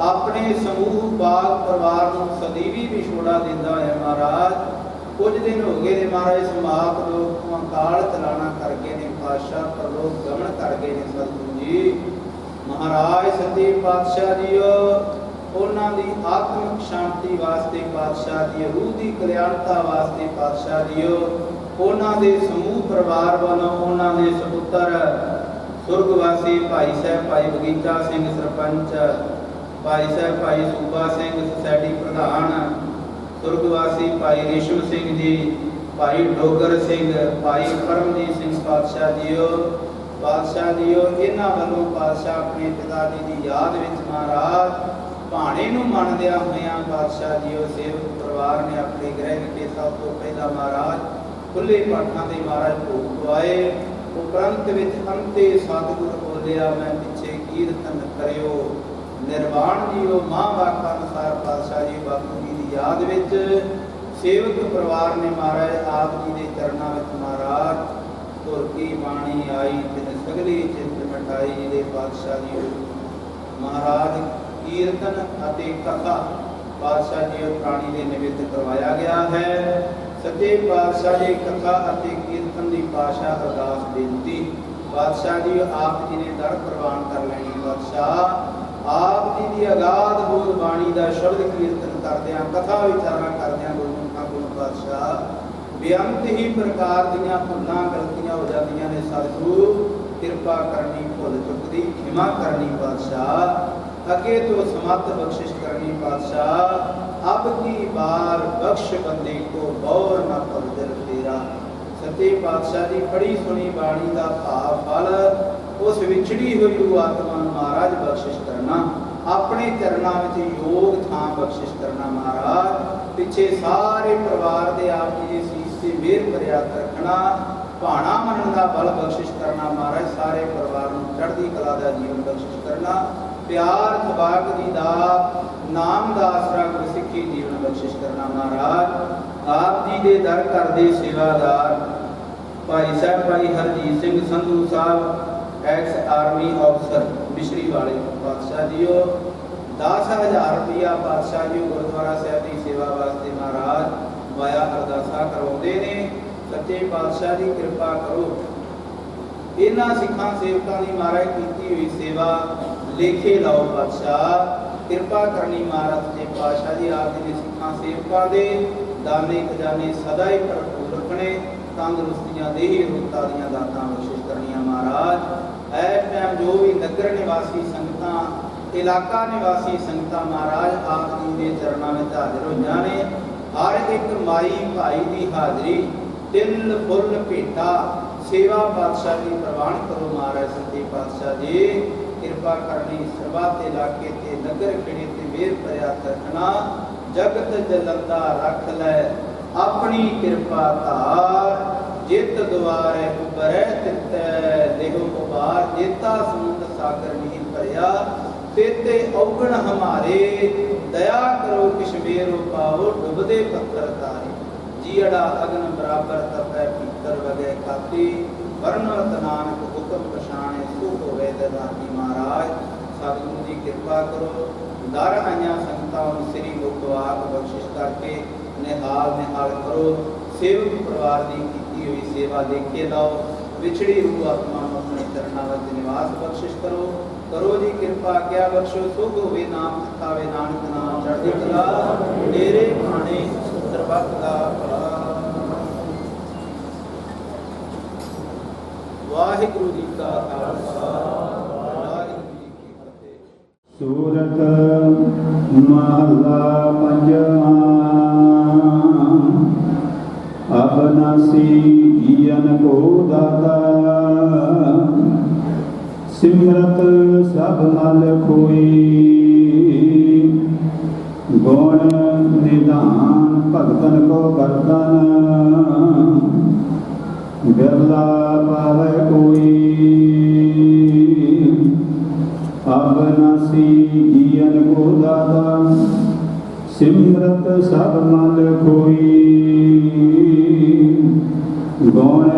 ਆਪਣੇ ਸਮੂਹ ਬਾਗ ਪਰਿਵਾਰ ਨੂੰ ਸਦੀਵੀ ਵਿਛੋੜਾ ਦਿੰਦਾ ਹੈ ਮਹਾਰਾਜ। ਕੁਝ ਦਿਨ ਹੋ ਗਏ ਨੇ ਮਹਾਰਾਜ ਸਮਾਪ ਲੋਕ ਅਕਾਲ ਚਲਾਣਾ ਕਰਕੇ ਨੇ ਪਾਤਸ਼ਾਹ ਪਰਲੋਕ ਗਮਨ ਕਰ ਗਏ ਨੇ ਸਤਿਗੁਰੂ ਜੀ ਮਹਾਰਾਜ। ਸੱਚੇ ਪਾਤਸ਼ਾਹ ਜੀਓ ਉਹਨਾਂ ਦੀ ਆਤਮਿਕ ਸ਼ਾਂਤੀ ਵਾਸਤੇ ਪਾਤਸ਼ਾਹ ਜੀ, ਰੂਹ ਦੀ ਕਲਿਆਣਤਾ ਵਾਸਤੇ ਪਾਤਸ਼ਾਹ ਜੀਓ ਉਹਨਾਂ ਦੇ ਸਮੂਹ ਪਰਿਵਾਰ ਵੱਲੋਂ ਉਹਨਾਂ ਦੇ ਸਪੁੱਤਰ ਸੁਰਗਵਾਸੀ ਭਾਈ ਸਾਹਿਬ ਭਾਈ ਬਗੀਚਾ ਸਿੰਘ ਸਰਪੰਚ, ਭਾਈ ਸਾਹਿਬ ਭਾਈ ਸੂਬਾ ਸਿੰਘ ਸੁਸਾਇਟੀ ਪ੍ਰਧਾਨ, ਸੁਰਗਵਾਸੀ ਭਾਈ ਰੇਸ਼ਮ ਸਿੰਘ ਜੀ, ਭਾਈ ਡੋਗਰ ਸਿੰਘ, ਭਾਈ ਪਰਮਜੀਤ ਸਿੰਘ ਪਾਤਸ਼ਾਹ ਜੀਓ, ਪਾਤਸ਼ਾਹ ਜੀਓ ਇਹਨਾਂ ਵੱਲੋਂ ਪਾਤਸ਼ਾਹ ਆਪਣੇ ਪਿਤਾ ਜੀ ਦੀ ਯਾਦ ਵਿੱਚ ਮਹਾਰਾਜ ਭਾਣੇ ਨੂੰ ਮੰਨਦਿਆਂ ਹੋਇਆਂ ਪਾਤਸ਼ਾਹ ਜੀਓ ਸੇਵਕ ਪਰਿਵਾਰ ਨੇ ਆਪਣੇ ਗ੍ਰਹਿ ਵਿਖੇ ਸਭ ਤੋਂ ਪਹਿਲਾਂ ਮਹਾਰਾਜ ਖੁੱਲੇ ਪਾਠਾਂ ਦੇ ਮਹਾਰਾਜ ਭੋਗ ਪਵਾਏ। ਉਪਰੰਤ ਵਿੱਚ ਅੰਤੇ ਸਤਿਗੁਰ ਬੋਲਿਆ, ਮੈਂ ਪਿੱਛੇ ਕੀਰਤਨ ਕਰਿਓ ਨਿਰਵਾਣ ਜੀਓ ਮਾਂ ਵਾਕਾਂ ਅਨੁਸਾਰ ਪਾਤਸ਼ਾਹ ਜੀ ਬਾਪੂ ਜੀ ਦੀ ਯਾਦ ਵਿੱਚ ਸੇਵਕ ਪਰਿਵਾਰ ਨੇ ਮਹਾਰਾਜ ਆਪ ਜੀ ਦੇ ਚਰਨਾਂ ਵਿੱਚ ਮਹਾਰਾਜ ਤੁਰ ਕੀ ਬਾਣੀ ਆਈ ਤਿਨ ਸਗਲੀ ਚਿੰਤ ਮਿਟਾਈ ਜੀ ਦੇ ਪਾਤਸ਼ਾਹ ਜੀ ਮਹਾਰਾਜ ਕੀਰਤਨ ਅਤੇ ਕਥਾ ਪਾਤਸ਼ਾਹ ਜੀ ਪ੍ਰਾਣੀ ਦੇ ਨਿਮਿਤ ਕਰਵਾਇਆ ਗਿਆ ਹੈ। ਸੱਚੇ ਪਾਤਸ਼ਾਹ ਜੀ ਕਥਾ ਅਤੇ ਕੀਰਤਨ ਦੀ ਪਾਸ਼ਾ ਅਰਦਾਸ ਬੇਨਤੀ ਪਾਤਸ਼ਾਹ ਜੀ ਆਪ ਜੀ ਨੇ ਦਰ ਪ੍ਰਵਾਨ ਕਰ ਲੈਣੀ। ਪਾਤਸ਼ਾਹ ਆਪ ਜੀ ਦੀ ਅਗਾਧ ਬੋਲ ਬਾਣੀ ਦਾ ਸ਼ਬਦ ਕੀਰਤਨ ਕਰਦਿਆਂ ਕਥਾ ਵਿਚਾਰਾਂ ਕਰਦਿਆਂ ਗੁਰਮੁਖਾਂ ਕੋਲ ਪਾਤਸ਼ਾਹ ਬੇਅੰਤ ਹੀ ਪ੍ਰਕਾਰ ਦੀਆਂ ਭੁੱਲਾਂ ਗਲਤੀਆਂ ਹੋ ਜਾਂਦੀਆਂ ਨੇ। ਸਤਿਗੁਰੂ ਕਿਰਪਾ ਕਰਨੀ, ਭੁੱਲ ਚੁੱਕਦੀ ਖਿਮਾ ਕਰਨੀ ਪਾਤਸ਼ਾਹ। ਅੱਗੇ ਤੋਂ ਸਮਤ ਬਖਸ਼ਿਸ਼ ਕਰਨੀ ਪਾਤਸ਼ਾਹ। ਅਬ ਕੀ ਬਾਰ ਬਖਸ਼ ਬੰਦੇ ਕੋ ਬੌਰ ਨਾ ਪਲ ਦਿਲ ਤੇਰਾ। ਸੱਚੇ ਪਾਤਸ਼ਾਹ ਦੀ ਪੜੀ ਸੁਣੀ ਬਾਣੀ ਦਾ ਭਾਵ ਫਲ ਉਸ ਵਿਛੜੀ ਹੋਈ ਰੂਹ ਆਤਮਾ ਨੂੰ ਮਹਾਰਾਜ ਬਖਸ਼ਿਸ਼ ਕਰਨਾ। ਆਪਣੇ ਚਰਨਾਂ ਵਿੱਚ ਯੋਗ ਥਾਂ ਬਖਸ਼ਿਸ਼ ਕਰਨਾ ਮਹਾਰਾਜ। ਪਿੱਛੇ ਸਾਰੇ ਪਰਿਵਾਰ ਦੇ ਆਪ ਜੀ ਦੀ ਸੀਸ ਤੇ ਮਿਹਰ ਭਰਿਆ ਰੱਖਣਾ। ਭਾਣਾ ਮੰਨਣ ਦਾ ਬਲ ਬਖਸ਼ਿਸ਼ ਕਰਨਾ ਮਹਾਰਾਜ। ਸਾਰੇ ਪਰਿਵਾਰ ਨੂੰ ਚੜ੍ਹਦੀ ਕਲਾ ਦਾ ਜੀਵਨ ਬਖਸ਼ਿਸ਼ ਕਰਨਾ। ਪਿਆਰ ਤਬਾਕ ਦੀ ਦਾਤ ਨਾਮ ਦਾ ਆਸਰਾ ਗੁਰਸਿੱਖੀ ਜੀਵਨ ਬਖਸ਼ਿਸ਼ ਕਰਨਾ ਮਹਾਰਾਜ। ਆਪ ਜੀ ਦੇ ਦਰ ਘਰ ਦੇ ਸੇਵਾਦਾਰ ਭਾਈ ਸਾਹਿਬ ਭਾਈ ਹਰਜੀਤ ਸਿੰਘ ਸੰਧੂ ਸਾਹਿਬ ਐਕਸ ਆਰਮੀ ਅਫਸਰ ਮਿਸ਼ਰੀ ਵਾਲੇ ਪਾਤਸ਼ਾਹ ਜੀਓ 10,000 ਰੁਪਇਆ ਪਾਤਸ਼ਾਹ ਜੀ ਗੁਰਦੁਆਰਾ ਸਾਹਿਬ ਦੀ ਸੇਵਾ ਵਾਸਤੇ ਮਹਾਰਾਜ ਵਾਇਆ ਅਰਦਾਸਾਂ ਕਰਵਾਉਂਦੇ ਨੇ। ਸੱਚੇ ਪਾਤਸ਼ਾਹ ਦੀ ਕਿਰਪਾ ਕਰੋ। ਇਹਨਾਂ ਸਿੱਖਾਂ ਸੇਵਕਾਂ ਦੀ ਮਹਾਰਾਜ ਕੀਤੀ ਹੋਈ ਸੇਵਾ ਲੇਖੇ ਲਾਓ ਪਾਤਸ਼ਾਹ। ਕਿਰਪਾ ਕਰਨੀ ਮਹਾਰਾਜ ਸੱਚੇ ਪਾਤਸ਼ਾਹ ਜੀ ਆਪ ਜੀ ਦੇ ਸਿੱਖਾਂ ਸੇਵਕਾਂ ਦੇ ਦਾਨੇ ਖਜ਼ਾਨੇ ਸਦਾ ਹੀ ਭਰਪੂਰ ਰੱਖਣੇ। ਤੰਦਰੁਸਤੀਆਂ ਦੇਹੀ ਰੂਪਾਂ ਦੀਆਂ ਦਾਤਾਂ ਬਖਸ਼ਿਸ਼ ਕਰਨੀਆਂ ਮਹਾਰਾਜ। ਐਸ ਟਾਈਮ ਜੋ ਵੀ ਨਗਰ ਨਿਵਾਸੀ ਸੰਗਤਾਂ ਇਲਾਕਾ ਨਿਵਾਸੀ ਸੰਗਤਾਂ ਮਹਾਰਾਜ ਆਪ ਜੀ ਦੇ ਚਰਨਾਂ ਵਿੱਚ ਹਾਜ਼ਰ ਹੋਈਆਂ ਨੇ। ਹਰ ਇੱਕ ਮਾਈ ਭਾਈ ਦੀ ਹਾਜ਼ਰੀ ਤਿਲ ਫੁੱਲ ਭੇਟਾ ਸੇਵਾ ਪਾਤਸ਼ਾਹ ਦੀ ਪ੍ਰਵਾਨ ਕਰੋ ਮਹਾਰਾਜ। ਸੱਚੇ ਪਾਤਸ਼ਾਹ ਜੀ ਕਿਰਪਾ ਕਰਨੀ। ਸਰਬੱਤ ਇਲਾਕੇ ਤੇ ਨਗਰ ਖੇੜੇ ਤੇ ਮਿਹਰ ਭਰਿਆ ਰੱਖਣਾ। ਜਗਤ ਜਲੰਦਾ ਰੱਖ ਲੈ ਆਪਣੀ ਕਿਰਪਾ ਧਾਰ। ਜਿਤ ਦੁਆਰੇ ਉਬਰੈ ਤਿਤੈ ਦੇਹੁ ਉਬਾਰ। ਜੇਤਾ ਸਮੁੰਦ ਸਾਗਰ ਨੀਰ ਭਰਿਆ ਤੇਤੇ ਔਗਣ ਹਮਾਰੇ। ਦਇਆ ਕਰੋ ਕਿਛ ਮੇਰੋ ਪਾਵੋ ਡੁੱਬਦੇ ਪੱਤਰ ਤਾਰੇ। ਜੀੜਾ ਅਗਨ ਬਰਾਬਰ ਤਪੈ ਪੀਤਰ ਵਗੈ ਕਾਤੀ। ਵਰਨਵਤ ਨਾਨਕ ਹੁਕਮ ਪਛਾਣੇ ਸੁਖ ਹੋਵੇ ਦਾਤੀ ਮਹਾਰਾਜ। ਸਤਿਗੁਰੂ ਦੀ ਕਿਰਪਾ ਕਰੋ। ਦਰ ਆਈਆਂ ਸੰਗਤਾਂ ਨੂੰ ਸ੍ਰੀ ਮੁਖਵਾਕ ਬਖਸ਼ਿਸ਼ ਕਰਕੇ ਨਿਹਾਲ ਕਰੋ। ਸੇਵਕ ਪਰਿਵਾਰ ਦੀ ਕੀਤੀ ਹੋਈ ਸੇਵਾ ਦੇਖੇ ਲਾਓ। ਵਿਛੜੀ ਰੂਹ ਆਤਮਾ ਨੂੰ ਆਪਣੇ ਚਰਨਾਂ ਵਿੱਚ ਨਿਵਾਸ ਬਖਸ਼ਿਸ਼ ਕਰੋ। ਕਰੋ ਜੀ ਕਿਰਪਾ ਕਿਆ ਬਖਸ਼ੋ। ਸੁਖ ਹੋਵੇ ਨਾਮ ਖਾਵੇ ਨਾਨਕ ਨਾਮ ਚੜ੍ਹਦੀ ਕਲਾ। ਡੇਰੇ ਖਾਣੇ ਸਰਬੱਤ ਦਾ ਭਲਾ। ਵਾਹਿਗੁਰੂ ਜੀ ਕਾ ਖਾਲਸਾ ਵਾਹਿਗੁਰੂ ਜੀ ਕੀ ਫਤਿਹ। ਸੂਰਤ ਮਹਲਾ ਪੰਜਵਾਂ। ਅਬਨਾਸੀ ਜੀਵਨ ਕੋ ਦਾਤਾ। ਸਿਮਰਤ ਸਭ ਮਲ ਖੋਈ। ਗੁਣ ਨਿਧਾਨ ਭਗਤਨ ਕੋ ਵਰਤਨ। ਬਿਰਲਾ ਪਾਵੈ ਕੋਈ। ਅਬਨਾਸੀ ਜੀਵਨ ਕੋ ਦਾਤਾ। ਸਿਮਰਤ ਸਭ ਮਲ ਖੋਈ। ਗੁਣ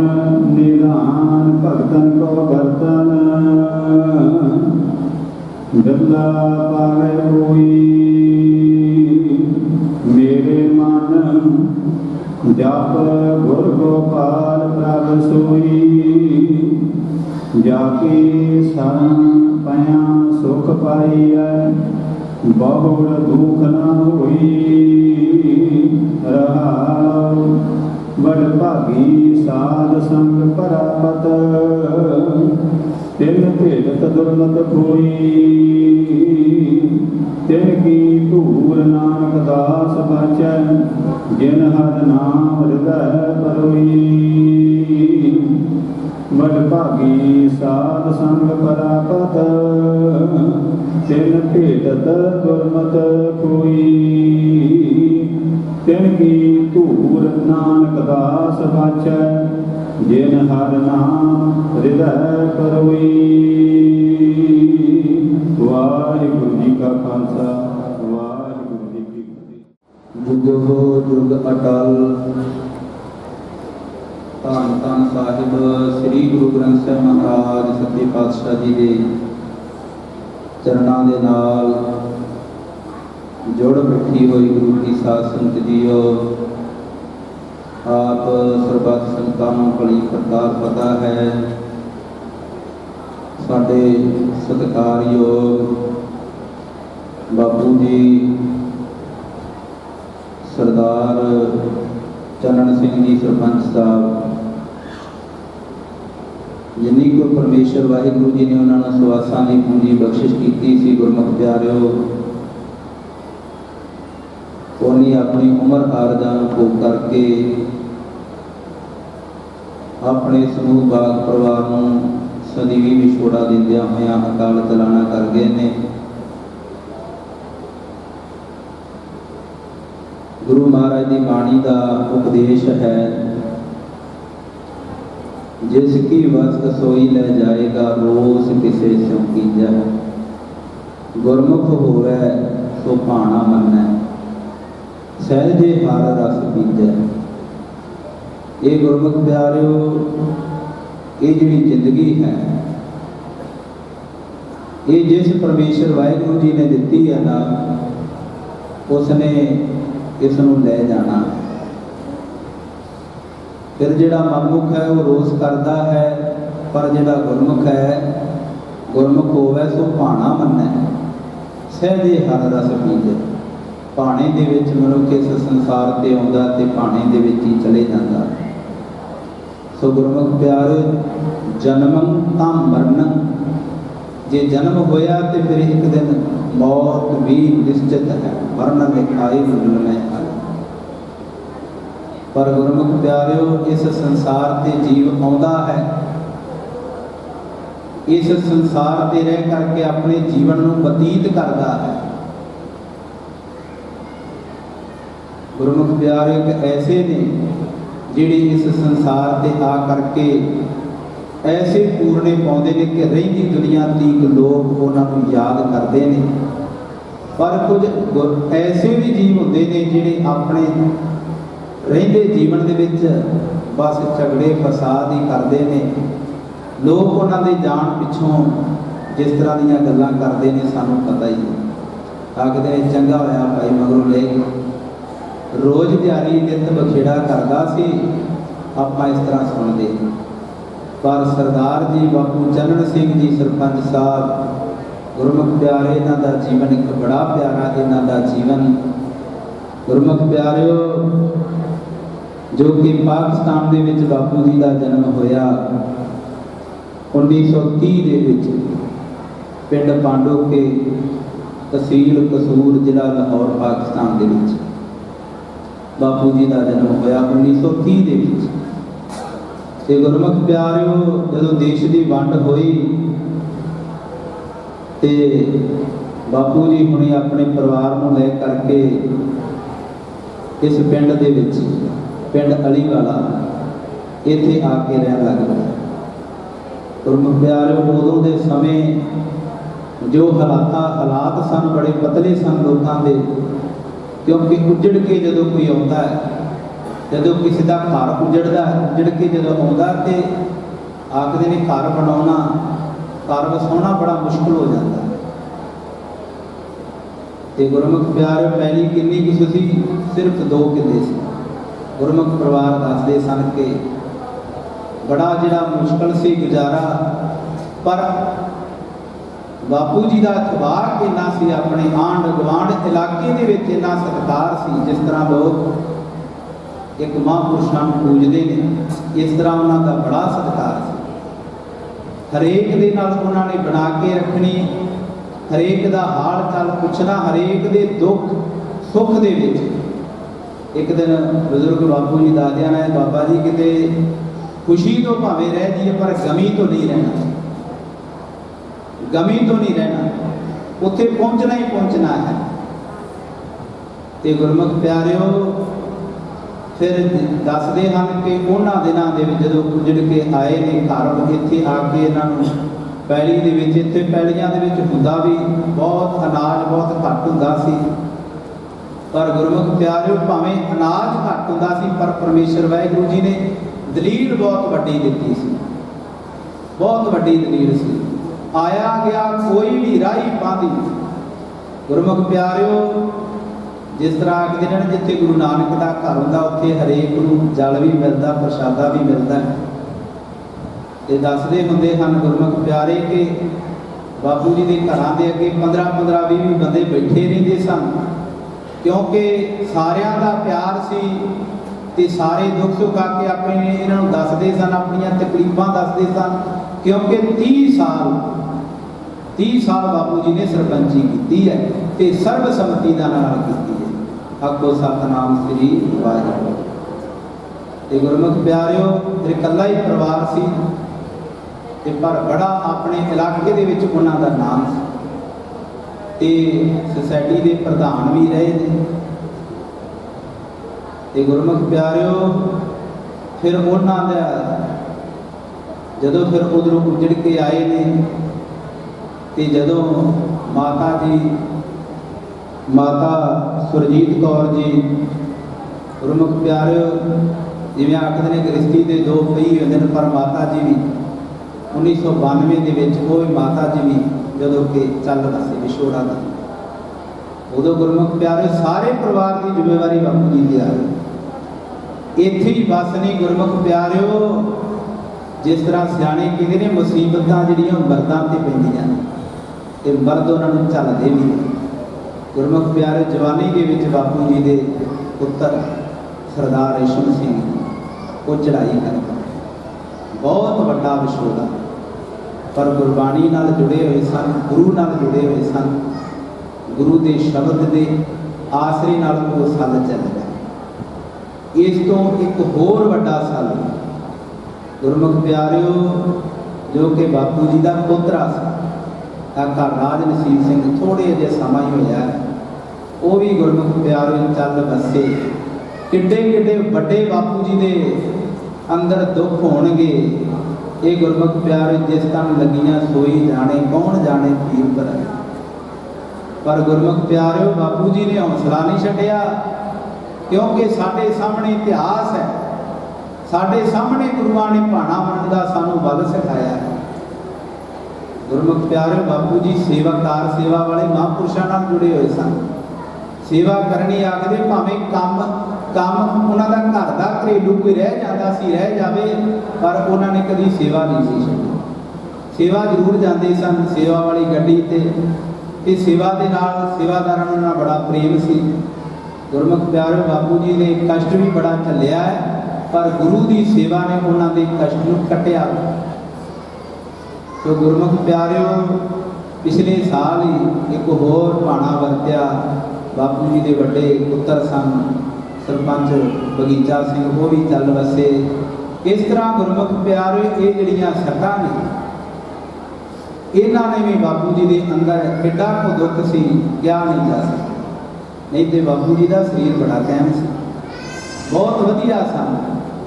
ਨਿਧਾਨ ਭਗਤਨ ਕੋ ਵਰਤਨ। ਬਿਰਲਾ ਪਾਵੈ ਕੋਈ। ਮੇਰੇ ਮਨ ਜਪ ਗੁਰ ਗੋਪਾਲ ਪ੍ਰਭ ਸੋਈ। ਜਾ ਕੇ ਸਰਨ ਪਿਆ ਸੁਖ ਪਾਈਐ। ਬਹੁੜ ਦੁਖ ਨਾ ਹੋਈ। ਰਹਾਉ ਵਡ ਭਾਗੀ ਸਾਧ ਸੰਗ ਪਰਾਪਤ। ਤਿਨ ਭੇਟਤ ਦੁਰਮਤ ਕੋਈ। ਤਿਨ ਕੀ ਧੂਰ ਨਾਨਕ ਦਾਸ ਬਚੈ। ਜਿਨ ਹਰਿ ਨਾਮ ਹਿਰਦੈ ਪਰੋਈ। ਵਡ ਭਾਗੀ ਸਾਧ ਸੰਗ ਪਰਾਪਤ। ਤਿਨ ਭੇਟਤ ਦੁਰਮਤ ਕੋਈ। ਤਿਨ ਕੀ ਧੂਰ ਨਾਨਕ ਦਾਸ ਬਚੈ। ਜਿਨ ਹਰਿ ਨਾਮ ਹਿਰਦੈ ਪਰੋਈ। ਵਾਹਿਗੁਰੂ ਜੀ जुगो जुग अटल। धन धन साहिब श्री गुरु ग्रंथ ਸਾਹਿਬ महाराज सच्चे पातशाह जी के चरणों के नाल जुड़ बैठी हुई गुरु की साध संगत जीओ, आप सरबत संतां नूं भली प्रकार पता है। साडे सत्कारयोग बापू जी सरदार चरण सिंह जी सरपंच साहब, जिन्नी को परमेश्वर वाहिगुरु जी ने उन्होंने सुआसां की पूंजी बख्शिश की सी, गुरमुख प्यारिओ उन्हें अपनी उम्र आरज़ां नूं पूरी करके अपने समूह बाग परिवार नूं सदीवी विछोड़ा दिंदियां होइयां अकाल चलाना कर गए ने। गुरु महाराज की बाणी का उपदेश है, जिसकी वस्त सोई ले जाएगा रोज किसे स्यों कीजै। गुरमुख होवे सो भाणा मन्नै, सहजे हर रस पीजै। ये गुरमुख प्यारिओ, ये जिहड़ी जिंदगी है, ये जिस परमेश्वर वाहिगुरु जी ने दिती है ना, उसने इस नूं ले जाना। फिर जिहड़ा मनमुख है वो रोस करता है, पर जिहड़ा गुरमुख है, गुरमुख होवे सो भाणा मन्नै, सहजे हर रस पीजै। भाणे दे विच मनुख इस संसार ते आउंदा ते भाणे दे विच ही चले जांदा। सो गुरमुख प्यारे, जन्मं तां मरणं, जे जन्म होया तो फिर एक दिन मौत भी निश्चित है। मरण लिखाई मुल में आए। पर गुरमुख प्यारिओ, इस संसार ते जीव आउंदा है, इस संसार ते रह करके अपने जीवन नूं बतीत करता है। गुरमुख प्यारे एक ऐसे ने जिहड़े इस संसार ते आ करके ऐसे पूरने पाउंदे ने कि रहिंदी दुनिया तीक लोग उन्होंने याद करते हैं। पर कुछ ऐसे भी जीव होंदे ने जिहड़े अपने रहिंदे जीवन दे विच बस झगड़े फसाद ही करते हैं। लोग उन्होंने जान पिछों जिस तरह दीयां गल्लां करते हैं सानूं पता ही है। आखदे ने चंगा होया भाई मगरों ले रोज़ दिहाड़ी नित बखेड़ा करदा सी, आपां इस तरह सुणदे। पर सरदार जी बापू चरण सिंह जी सरपंच साहब, गुरमुख प्यारे, इन्हां दा जीवन एक बड़ा प्यारा इन्हां दा जीवन। गुरमुख प्यारिओ, जो कि पाकिस्तान दे विच बापू जी का जन्म होया 1930 दे विच, पिंड पांडोके, तहसील कसूर, जिला लाहौर, पाकिस्तान दे विच बापू जी का जन्म होया 1930 दे विच। ते गुरमुख प्यारिओ, जदों देश की वंड हुई ते बापू जी हुणे अपने परिवार नूं ले करके इस पिंड दे विच, पिंड अलीवाला, इत्थे आके रहन लग गए। गुरमुख प्यारिओ, उदों दे समय जो हालात सन बड़े पतले सन लोगों के, क्योंकि उजड़ के जदों कोई आता है, जदों किसी का घर उजड़ता, उजड़ के जदों आता तो आखते ने घर बनाना, घर वसाउना बड़ा मुश्किल हो जाता है। तो गुरमुख प्यारे, पहली किन्नी कुछ सी, सिर्फ 2 किले सी। गुरमुख परिवार दसदे सन कि बड़ा जिहड़ा मुश्किल सी गुजारा, पर बापू जी का अखबार इन्ना सी, अपने आंढ गुआढ़ इलाके दे विच इन्ना सत्कार सी। जिस तरह लोग एक महापुरुषों को पूजते हैं, इस तरह उन्होंने बड़ा सत्कार सी। हरेक दे नाल उन्होंने बना के रखनी, हरेक का हाल चाल पुछना, हरेक दे दुख सुख दे विच। एक दिन बुजुर्ग बापू जी दादिया ने, बाबा जी किते खुशी तो भावें रह जाइए पर गमी तो नहीं रहना, गमी तो नहीं रहना, उत्थे पहुंचना ही पहुंचना है। ते गुरमुख प्यारिओ, फिर दसते हैं कि उन्होंने दिनों के जो उजड़ के आए ने घर, इत्थे आके इन्हों पैली दे विच, इत्थे पैलियां दे विच हुंदा भी बहुत अनाज बहुत घट हुंदा सी। ਪਰ ਗੁਰਮੁਖ ਪਿਆਰਿਓ ਭਾਵੇਂ ਅਨਾਜ ਘੱਟ ਹੁੰਦਾ ਸੀ ਪਰ ਪਰਮੇਸ਼ਰ ਵਾਹਿਗੁਰੂ ਜੀ ਨੇ ਦਲੀਲ ਬਹੁਤ ਵੱਡੀ ਦਿੱਤੀ ਸੀ, ਬਹੁਤ ਵੱਡੀ ਦਲੀਲ ਸੀ। ਆਇਆ ਗਿਆ ਕੋਈ ਵੀ ਰਾਹੀ ਪਾਂਦੀ। ਗੁਰਮੁਖ ਪਿਆਰਿਓ, ਜਿਸ ਤਰ੍ਹਾਂ ਆਖਦੇ ਨੇ ਜਿੱਥੇ ਗੁਰੂ ਨਾਨਕ ਦਾ ਘਰ ਹੁੰਦਾ ਉੱਥੇ ਹਰੇਕ ਨੂੰ ਜਲ ਵੀ ਮਿਲਦਾ, ਪ੍ਰਸ਼ਾਦਾ ਵੀ ਮਿਲਦਾ। ਤੇ ਦੱਸਦੇ ਹੁੰਦੇ ਹਨ ਗੁਰਮੁਖ ਪਿਆਰੇ ਕਿ ਬਾਪੂ ਜੀ ਦੇ ਘਰਾਂ ਦੇ ਅੱਗੇ 15-15, 20 ਬੰਦੇ ਬੈਠੇ ਰਹਿੰਦੇ ਸਨ, ਕਿਉਂਕਿ ਸਾਰਿਆਂ ਦਾ ਪਿਆਰ ਸੀ ਤੇ ਸਾਰੇ ਦੁੱਖ ਸੁੱਖ ਆ ਕੇ ਆਪਣੇ ਇਹਨਾਂ ਨੂੰ ਦੱਸਦੇ ਸਨ, ਆਪਣੀਆਂ ਤਕਲੀਫਾਂ ਦੱਸਦੇ ਸਨ। ਕਿਉਂਕਿ 30 ਸਾਲ ਬਾਪੂ ਜੀ ਨੇ ਸਰਪੰਚੀ ਕੀਤੀ ਹੈ ਤੇ ਸਰਬਸੰਮਤੀ ਦਾ ਨਾਲ ਕੀਤੀ ਹੈ। ਆਖੋ ਸਤਿਨਾਮ ਸ੍ਰੀ ਵਾਹਿਗੁਰੂ। ਤੇ ਗੁਰਮੁਖ ਪਿਆਰਿਓ, ਇਕੱਲਾ ਹੀ ਪਰਿਵਾਰ ਸੀ ਤੇ ਪਰ ਬੜਾ ਆਪਣੇ ਇਲਾਕੇ ਦੇ ਵਿੱਚ ਉਹਨਾਂ ਦਾ ਨਾਮ ਸੀ ਤੇ ਸੁਸਾਇਟੀ ਦੇ ਪ੍ਰਧਾਨ ਵੀ ਰਹੇ ਨੇ। ਤੇ ਗੁਰਮੁਖ ਪਿਆਰਿਓ, ਫਿਰ ਉਹਨਾਂ ਦਾ ਜਦੋਂ ਫਿਰ ਉਧਰੋਂ ਉਜੜ ਕੇ ਆਏ ਨੇ ਤੇ ਜਦੋਂ ਮਾਤਾ ਸੁਰਜੀਤ ਕੌਰ ਜੀ, ਗੁਰਮੁਖ ਪਿਆਰਿਓ, ਜਿਵੇਂ ਆਖਦੇ ਨੇ ਗ੍ਰਸਤੀ ਦੇ ਦੋ ਪਈ ਹੁੰਦੇ ਨੇ, ਪਰ ਮਾਤਾ ਜੀ ਵੀ 1992 ਦੇ ਵਿੱਚ ਉਹ ਮਾਤਾ ਜੀ ਵੀ ਜਦੋਂ ਕਿ ਚੱਲਦਾ ਸੀ ਵਿਛੋੜਾ ਦਾ, ਉਦੋਂ ਗੁਰਮੁਖ ਪਿਆਰੇ ਸਾਰੇ ਪਰਿਵਾਰ ਦੀ ਜ਼ਿੰਮੇਵਾਰੀ ਬਾਪੂ ਜੀ ਦੀ ਆ ਗਈ। ਇੱਥੇ ਹੀ ਬਸ ਨਹੀਂ ਗੁਰਮੁਖ ਪਿਆਰਿਓ, ਜਿਸ ਤਰ੍ਹਾਂ ਸਿਆਣੇ ਕਹਿੰਦੇ ਨੇ ਮੁਸੀਬਤਾਂ ਜਿਹੜੀਆਂ ਮਰਦਾਂ ਤੇ ਪੈਂਦੀਆਂ ਨੇ ਤੇ ਮਰਦ ਉਹਨਾਂ ਨੂੰ ਝੱਲਦੇ ਵੀ ਨੇ। ਗੁਰਮੁਖ ਪਿਆਰੇ, ਜਵਾਨੀ ਦੇ ਵਿੱਚ ਬਾਪੂ ਜੀ ਦੇ ਪੁੱਤਰ ਸਰਦਾਰ ਰੇਸ਼ਮ ਸਿੰਘ ਉਹ ਚੜ੍ਹਾਈ ਕਰਦਾ, ਬਹੁਤ ਵੱਡਾ ਵਿਛੋੜਾ, ਪਰ ਗੁਰਬਾਣੀ ਨਾਲ ਜੁੜੇ ਹੋਏ ਸਨ, ਗੁਰੂ ਨਾਲ ਜੁੜੇ ਹੋਏ ਸਨ, ਗੁਰੂ ਦੇ ਸ਼ਬਦ ਦੇ ਆਸਰੇ ਨਾਲ ਉਹ ਸੱਲ ਚੱਲ ਗਿਆ। ਇਸ ਤੋਂ ਇੱਕ ਹੋਰ ਵੱਡਾ ਸੱਲ ਗੁਰਮੁਖ ਪਿਆਰਿਓ, ਜੋ ਕਿ ਬਾਪੂ ਜੀ ਦਾ ਪੋਤਰਾ ਸੀ, ਕਾਕਾ ਰਾਜ ਨਸੀਬ ਸਿੰਘ, ਥੋੜੇ ਜਿਹੇ ਸਮਾਂ ਹੀ ਹੋਇਆ, ਉਹ ਵੀ ਗੁਰਮੁਖ ਪਿਆਰਿਓ ਚੱਲ ਵਸੇ। ਕਿੱਡੇ ਕਿੱਡੇ ਵੱਡੇ ਬਾਪੂ ਜੀ ਦੇ ਅੰਦਰ ਦੁੱਖ ਹੋਣਗੇ, ਇਹ ਗੁਰਮੁਖ ਪਿਆਰੇ ਜਿਸ ਤਨ ਲੱਗੀਆਂ ਸੋਈ ਜਾਣੇ, ਕੌਣ ਜਾਣੇ ਕੀ ਉਪਰ। ਪਰ ਗੁਰਮੁਖ ਪਿਆਰਿਓ, ਬਾਪੂ ਜੀ ਨੇ ਹੌਸਲਾ ਨਹੀਂ ਛੱਡਿਆ, ਕਿਉਂਕਿ ਸਾਡੇ ਸਾਹਮਣੇ ਇਤਿਹਾਸ ਹੈ, ਸਾਡੇ ਸਾਹਮਣੇ ਗੁਰੂਆਂ ਨੇ ਭਾਣਾ ਮੰਨਣ ਦਾ ਸਾਨੂੰ ਬਲ ਸਿਖਾਇਆ ਹੈ। ਗੁਰਮੁਖ ਪਿਆਰਿਓ, ਬਾਪੂ ਜੀ ਸੇਵਾਕਾਰ, ਸੇਵਾ ਵਾਲੇ ਮਹਾਂਪੁਰਸ਼ਾਂ ਨਾਲ ਜੁੜੇ ਹੋਏ ਸਨ। ਸੇਵਾ ਕਰਨੀ ਆਖਦੇ, ਭਾਵੇਂ ਕੰਮ ਉਹਨਾਂ ਦਾ ਘਰ ਦਾ ਘਰੇਲੂ ਕੋਈ ਰਹਿ ਜਾਂਦਾ ਸੀ, ਰਹਿ ਜਾਵੇ, ਪਰ ਉਹਨਾਂ ਨੇ ਕਦੀ ਸੇਵਾ ਨਹੀਂ ਸੀ ਛੱਡੀ। ਸੇਵਾ ਜ਼ਰੂਰ ਜਾਂਦੇ ਸਨ ਸੇਵਾ ਵਾਲੀ ਗੱਡੀ ਤੇ ਸੇਵਾ ਦੇ ਨਾਲ ਸੇਵਾਦਾਰਾਂ ਨਾਲ ਬੜਾ ਪ੍ਰੇਮ ਸੀ। ਗੁਰਮੁਖ ਪਿਆਰਿਓ, ਬਾਪੂ ਜੀ ਨੇ ਕਸ਼ਟ ਵੀ ਬੜਾ ਝੱਲਿਆ ਹੈ, ਪਰ ਗੁਰੂ ਦੀ ਸੇਵਾ ਨੇ ਉਹਨਾਂ ਦੇ ਕਸ਼ਟ ਨੂੰ ਕੱਟਿਆ। ਸੋ ਗੁਰਮੁਖ ਪਿਆਰਿਓ, ਪਿਛਲੇ ਸਾਲ ਹੀ ਇੱਕ ਹੋਰ ਭਾਣਾ ਵਰਤਿਆ। ਬਾਪੂ ਜੀ ਦੇ ਵੱਡੇ ਪੁੱਤਰ ਸਨ ਸਰਪੰਚ ਬਗੀਚਾ ਸਿੰਘ, ਉਹ ਵੀ ਚੱਲ ਵਸੇ। ਇਸ ਤਰ੍ਹਾਂ ਗੁਰਮੁਖ ਪਿਆਰਿਓ, ਇਹ ਜਿਹੜੀਆਂ ਸੱਟਾਂ ਨੇ, ਇਹਨਾਂ ਨੇ ਵੀ ਬਾਪੂ ਜੀ ਦੇ ਅੰਦਰ ਕਿੱਡਾ ਕੁ ਦੁੱਖ ਸੀ, ਕਿਹਾ ਨਹੀਂ ਜਾ ਸਕਦਾ। ਨਹੀਂ ਤੇ ਬਾਪੂ ਜੀ ਦਾ ਸਰੀਰ ਬੜਾ ਕਾਇਮ ਸੀ, ਬਹੁਤ ਵਧੀਆ ਸਨ,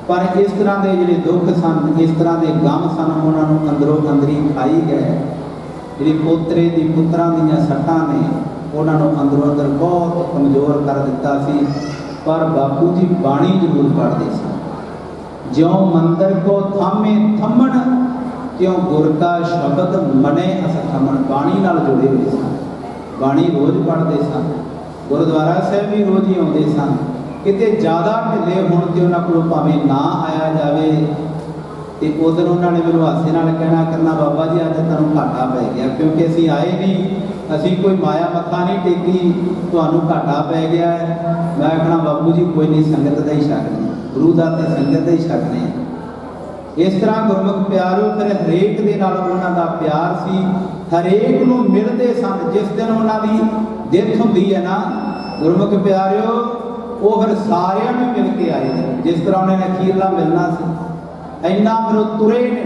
ਪਰ ਇਸ ਤਰ੍ਹਾਂ ਦੇ ਜਿਹੜੇ ਦੁੱਖ ਸਨ, ਇਸ ਤਰ੍ਹਾਂ ਦੇ ਗਮ ਸਨ, ਉਹਨਾਂ ਨੂੰ ਅੰਦਰੋਂ ਅੰਦਰੀ ਖਾਈ ਗਏ। ਜਿਹੜੀ ਪੋਤਰੇ ਦੀ ਪੁੱਤਰਾਂ ਦੀਆਂ ਸੱਟਾਂ ਨੇ, ਉਹਨਾਂ ਨੂੰ ਅੰਦਰੋਂ ਅੰਦਰ ਬਹੁਤ ਕਮਜ਼ੋਰ ਕਰ ਦਿੱਤਾ ਸੀ। ਪਰ ਬਾਪੂ ਜੀ ਬਾਣੀ ਜ਼ਰੂਰ ਪੜ੍ਹਦੇ ਸਨ। ਜਿਉਂ ਮੰਦਰ ਕੋ ਥਾਮੇ ਥੰਮਣ, ਤਿਉਂ ਗੁਰ ਕਾ ਸ਼ਬਦ ਮਨੇ ਅਸ ਥੰਮਣ। ਬਾਣੀ ਨਾਲ ਜੁੜੇ ਹੋਏ ਸਨ, ਬਾਣੀ ਰੋਜ਼ ਪੜ੍ਹਦੇ ਸਨ, ਗੁਰਦੁਆਰਾ ਸਾਹਿਬ ਵੀ ਰੋਜ਼ ਹੀ ਆਉਂਦੇ ਸਨ। ਕਿਤੇ ਜ਼ਿਆਦਾ ਢਿੱਲੇ ਹੋਣ ਤੇ ਉਹਨਾਂ ਕੋਲੋਂ ਭਾਵੇਂ ਨਾ ਆਇਆ ਜਾਵੇ ਤੇ ਉਦੋਂ ਉਹਨਾਂ ਨੇ ਮੈਨੂੰ ਹਾਸੇ ਨਾਲ ਕਹਿਣਾ ਕਰਨਾ, ਬਾਬਾ ਜੀ ਅੱਜ ਤੁਹਾਨੂੰ ਘਾਟਾ ਪੈ ਗਿਆ, ਕਿਉਂਕਿ ਅਸੀਂ ਆਏ ਨਹੀਂ, ਅਸੀਂ ਕੋਈ ਮਾਇਆ ਮੱਥਾ ਨਹੀਂ ਟੇਕੀ, ਤੁਹਾਨੂੰ ਘਾਟਾ ਪੈ ਗਿਆ ਹੈ। ਮੈਂ ਆਖਣਾ ਬਾਪੂ ਜੀ ਕੋਈ ਨਹੀਂ, ਸੰਗਤ ਦਾ ਹੀ ਛਕਦੇ, ਗੁਰੂ ਦਾ ਤੇ ਸੰਗਤ ਦਾ ਹੀ ਛਕਦੇ। ਇਸ ਤਰ੍ਹਾਂ ਗੁਰਮੁਖ ਪਿਆਰਿਓ, ਫਿਰ ਹਰੇਕ ਦੇ ਨਾਲ ਉਹਨਾਂ ਦਾ ਪਿਆਰ ਸੀ, ਹਰੇਕ ਨੂੰ ਮਿਲਦੇ ਸਨ। ਜਿਸ ਦਿਨ ਉਹਨਾਂ ਦੀ ਦਿੱਤ ਹੁੰਦੀ ਹੈ ਨਾ ਗੁਰਮੁਖ ਪਿਆਰਿਓ, ਉਹ ਫਿਰ ਸਾਰਿਆਂ ਨੂੰ ਮਿਲ ਕੇ ਆਏ ਨੇ। ਜਿਸ ਤਰ੍ਹਾਂ ਉਹਨਾਂ ਨੇ ਅਖੀਰਲਾ ਮਿਲਣਾ ਸੀ, ਇੰਨਾ ਫਿਰ ਉਹ ਤੁਰੇ ਨੇ,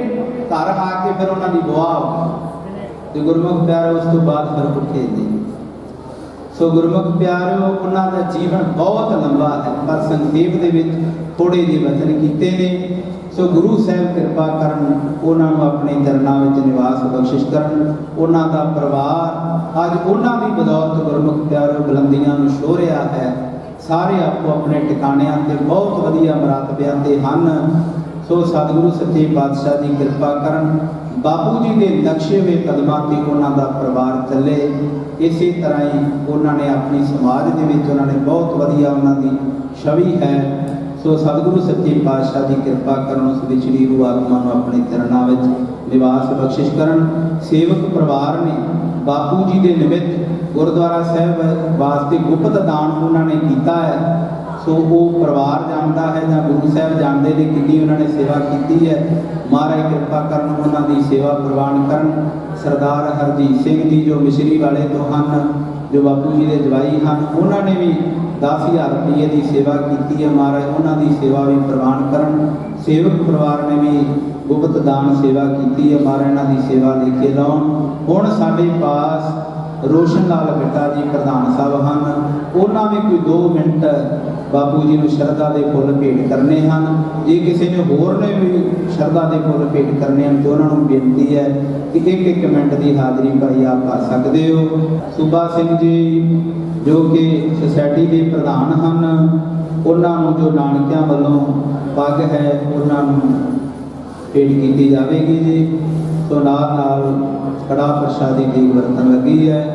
ਘਰ ਆ ਕੇ ਫਿਰ ਉਹਨਾਂ ਦੀ ਦੁਆ ਹੋ ਗਈ ਤੇ ਗੁਰਮੁਖ ਪਿਆਰਿਓ ਉਸ ਤੋਂ ਬਾਅਦ ਫਿਰ ਉੱਠੇ ਨੇ। ਸੋ ਗੁਰਮੁਖ ਪਿਆਰਿਓ, ਉਹਨਾਂ ਦਾ ਜੀਵਨ ਬਹੁਤ ਲੰਬਾ ਹੈ, ਪਰ ਸੰਖੇਪ ਦੇ ਵਿੱਚ ਥੋੜੇ ਜਿਹੇ ਵਚਨ ਕੀਤੇ ਨੇ। ਸੋ ਗੁਰੂ ਸਾਹਿਬ ਕਿਰਪਾ ਕਰਨ, ਉਹਨਾਂ ਨੂੰ ਆਪਣੇ ਚਰਨਾਂ ਵਿੱਚ ਨਿਵਾਸ ਬਖਸ਼ਿਸ਼ ਕਰਨ। ਉਹਨਾਂ ਦਾ ਪਰਿਵਾਰ ਅੱਜ ਉਹਨਾਂ ਦੀ ਬਦੌਲਤ ਗੁਰਮੁਖ ਪਿਆਰਿਓ ਬੁਲੰਦੀਆਂ ਨੂੰ ਛੋਹ ਰਿਹਾ ਹੈ। ਸਾਰੇ ਆਪੋ ਆਪਣੇ ਟਿਕਾਣਿਆਂ ਤੇ ਬਹੁਤ ਵਧੀਆ ਮਰਤਬਿਆਂ ਤੇ ਹਨ। ਸੋ ਸਤਿਗੁਰੂ ਸੱਚੇ ਪਾਤਸ਼ਾਹ ਜੀ ਕਿਰਪਾ ਕਰਨ, ਬਾਪੂ ਜੀ ਦੇ ਨਕਸ਼ੇ ਵੇ ਕਦਮਾਂ ਤੇ ਉਹਨਾਂ ਦਾ ਪਰਿਵਾਰ ਚੱਲੇ। ਇਸੇ ਤਰ੍ਹਾਂ ਹੀ ਉਹਨਾਂ ਨੇ ਆਪਣੀ ਸਮਾਜ ਦੇ ਵਿੱਚ ਉਹਨਾਂ ਨੇ ਬਹੁਤ ਵਧੀਆ ਉਹਨਾਂ ਦੀ ਛਵੀ ਹੈ। ਸੋ ਸਤਿਗੁਰੂ ਸੱਚੇ ਪਾਤਸ਼ਾਹ ਦੀ ਕਿਰਪਾ ਕਰਨ, ਉਸ ਵਿਛੜੀ ਰੂਹ ਆਤਮਾ ਨੂੰ ਆਪਣੇ ਚਰਨਾਂ ਵਿੱਚ ਨਿਵਾਸ ਬਖਸ਼ਿਸ਼ ਕਰਨ। ਸੇਵਕ ਪਰਿਵਾਰ ਨੇ ਬਾਪੂ ਜੀ ਦੇ ਨਿਮਿਤ ਗੁਰਦੁਆਰਾ ਸਾਹਿਬ ਵਾਸਤੇ ਗੁਪਤ ਦਾਨ ਉਹਨਾਂ ਨੇ ਕੀਤਾ ਹੈ। ਸੋ ਉਹ ਪਰਿਵਾਰ ਜਾਣਦਾ ਹੈ ਜਾਂ ਗੁਰੂ ਸਾਹਿਬ ਜਾਣਦੇ ਨੇ ਕਿੰਨੀ ਉਹਨਾਂ ਨੇ ਸੇਵਾ ਕੀਤੀ ਹੈ। ਮਹਾਰਾਜ ਕਿਰਪਾ ਕਰਨ, ਉਹਨਾਂ ਦੀ ਸੇਵਾ ਪ੍ਰਵਾਨ ਕਰਨ। ਸਰਦਾਰ ਹਰਜੀਤ ਸਿੰਘ ਜੀ ਜੋ ਮਿਸਰੀ ਵਾਲੇ ਤੋਂ ਹਨ, ਜੋ ਬਾਪੂ ਜੀ ਦੇ ਜਵਾਈ ਹਨ, ਉਹਨਾਂ ਨੇ ਵੀ 10,000 ਰੁਪਏ ਦੀ ਸੇਵਾ ਕੀਤੀ ਹੈ। ਮਹਾਰਾਜ ਉਹਨਾਂ ਦੀ ਸੇਵਾ ਵੀ ਪ੍ਰਵਾਨ ਕਰਨ। ਸੇਵਕ ਪਰਿਵਾਰ ਨੇ ਵੀ ਗੁਪਤ ਦਾਨ ਸੇਵਾ ਕੀਤੀ ਹੈ। ਮਹਾਰਾਜ ਇਹਨਾਂ ਦੀ ਸੇਵਾ ਲੈ ਕੇ ਲਾਉਣ। ਹੁਣ ਸਾਡੇ ਪਾਸ ਰੋਸ਼ਨ ਲਾਲ ਬਿੱਟਾ ਜੀ ਪ੍ਰਧਾਨ ਸਾਹਿਬ ਹਨ, ਉਹਨਾਂ ਵੀ ਕੋਈ 2 ਮਿੰਟ ਬਾਪੂ ਜੀ ਨੂੰ ਸ਼ਰਧਾ ਦੇ ਫੁੱਲ ਭੇਟ ਕਰਨੇ ਹਨ। ਜੇ ਕਿਸੇ ਨੇ ਹੋਰ ਨੇ ਵੀ ਸ਼ਰਧਾ ਦੇ ਫੁੱਲ ਭੇਟ ਕਰਨੇ ਹਨ ਤਾਂ ਉਹਨਾਂ ਨੂੰ ਬੇਨਤੀ ਹੈ ਕਿ 1-1 ਮਿੰਟ ਦੀ ਹਾਜ਼ਰੀ ਭਾਈ ਆਪ ਕਰ ਸਕਦੇ ਹੋ। ਸੂਬਾ ਸਿੰਘ ਜੀ ਜੋ ਕਿ ਸੁਸਾਇਟੀ ਦੇ ਪ੍ਰਧਾਨ ਹਨ, ਉਹਨਾਂ ਨੂੰ ਜੋ ਨਾਨਕਿਆਂ ਵੱਲੋਂ ਪੱਗ ਹੈ ਉਹਨਾਂ ਨੂੰ ਭੇਟ ਕੀਤੀ ਜਾਵੇਗੀ ਜੀ। ਸੋ ਨਾਲ ਕੜਾ ਪ੍ਰਸ਼ਾਦੀ ਦੀ ਵਰਤਨ ਲੱਗੀ ਹੈ।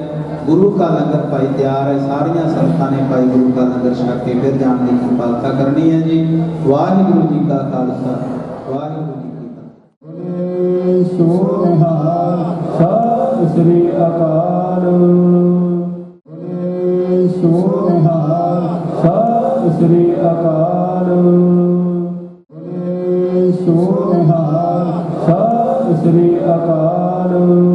ਗੁਰੂ ਕਾ ਲੰਗਰ ਭਾਈ ਤਿਆਰ ਹੈ। ਸਾਰੀਆਂ ਸੰਗਤਾਂ ਨੇ ਭਾਈ ਗੁਰੂ ਕਾ ਲੰਗਰ ਛਕ ਕੇ ਫਿਰ ਜਾਣ ਦੀ ਕਿਰਪਾਲਤਾ ਕਰਨੀ ਹੈ ਜੀ। ਵਾਹਿਗੁਰੂ ਜੀ ਕਾ ਖਾਲਸਾ, ਵਾਹਿਗੁਰੂ ਜੀ ਕੀ ਫਤਿਹ। ਸੋ ਨਿਹਾਲ ਸਤਿ ਸ੍ਰੀ ਅਕਾਲ। ਸੋ ਨਿਹਾਲ ਸਤਿ ਸ੍ਰੀ ਅਕਾਲ। ਸੋ ਨਿਹਾਲ ਸਤਿ ਸ੍ਰੀ ਅਕਾਲ।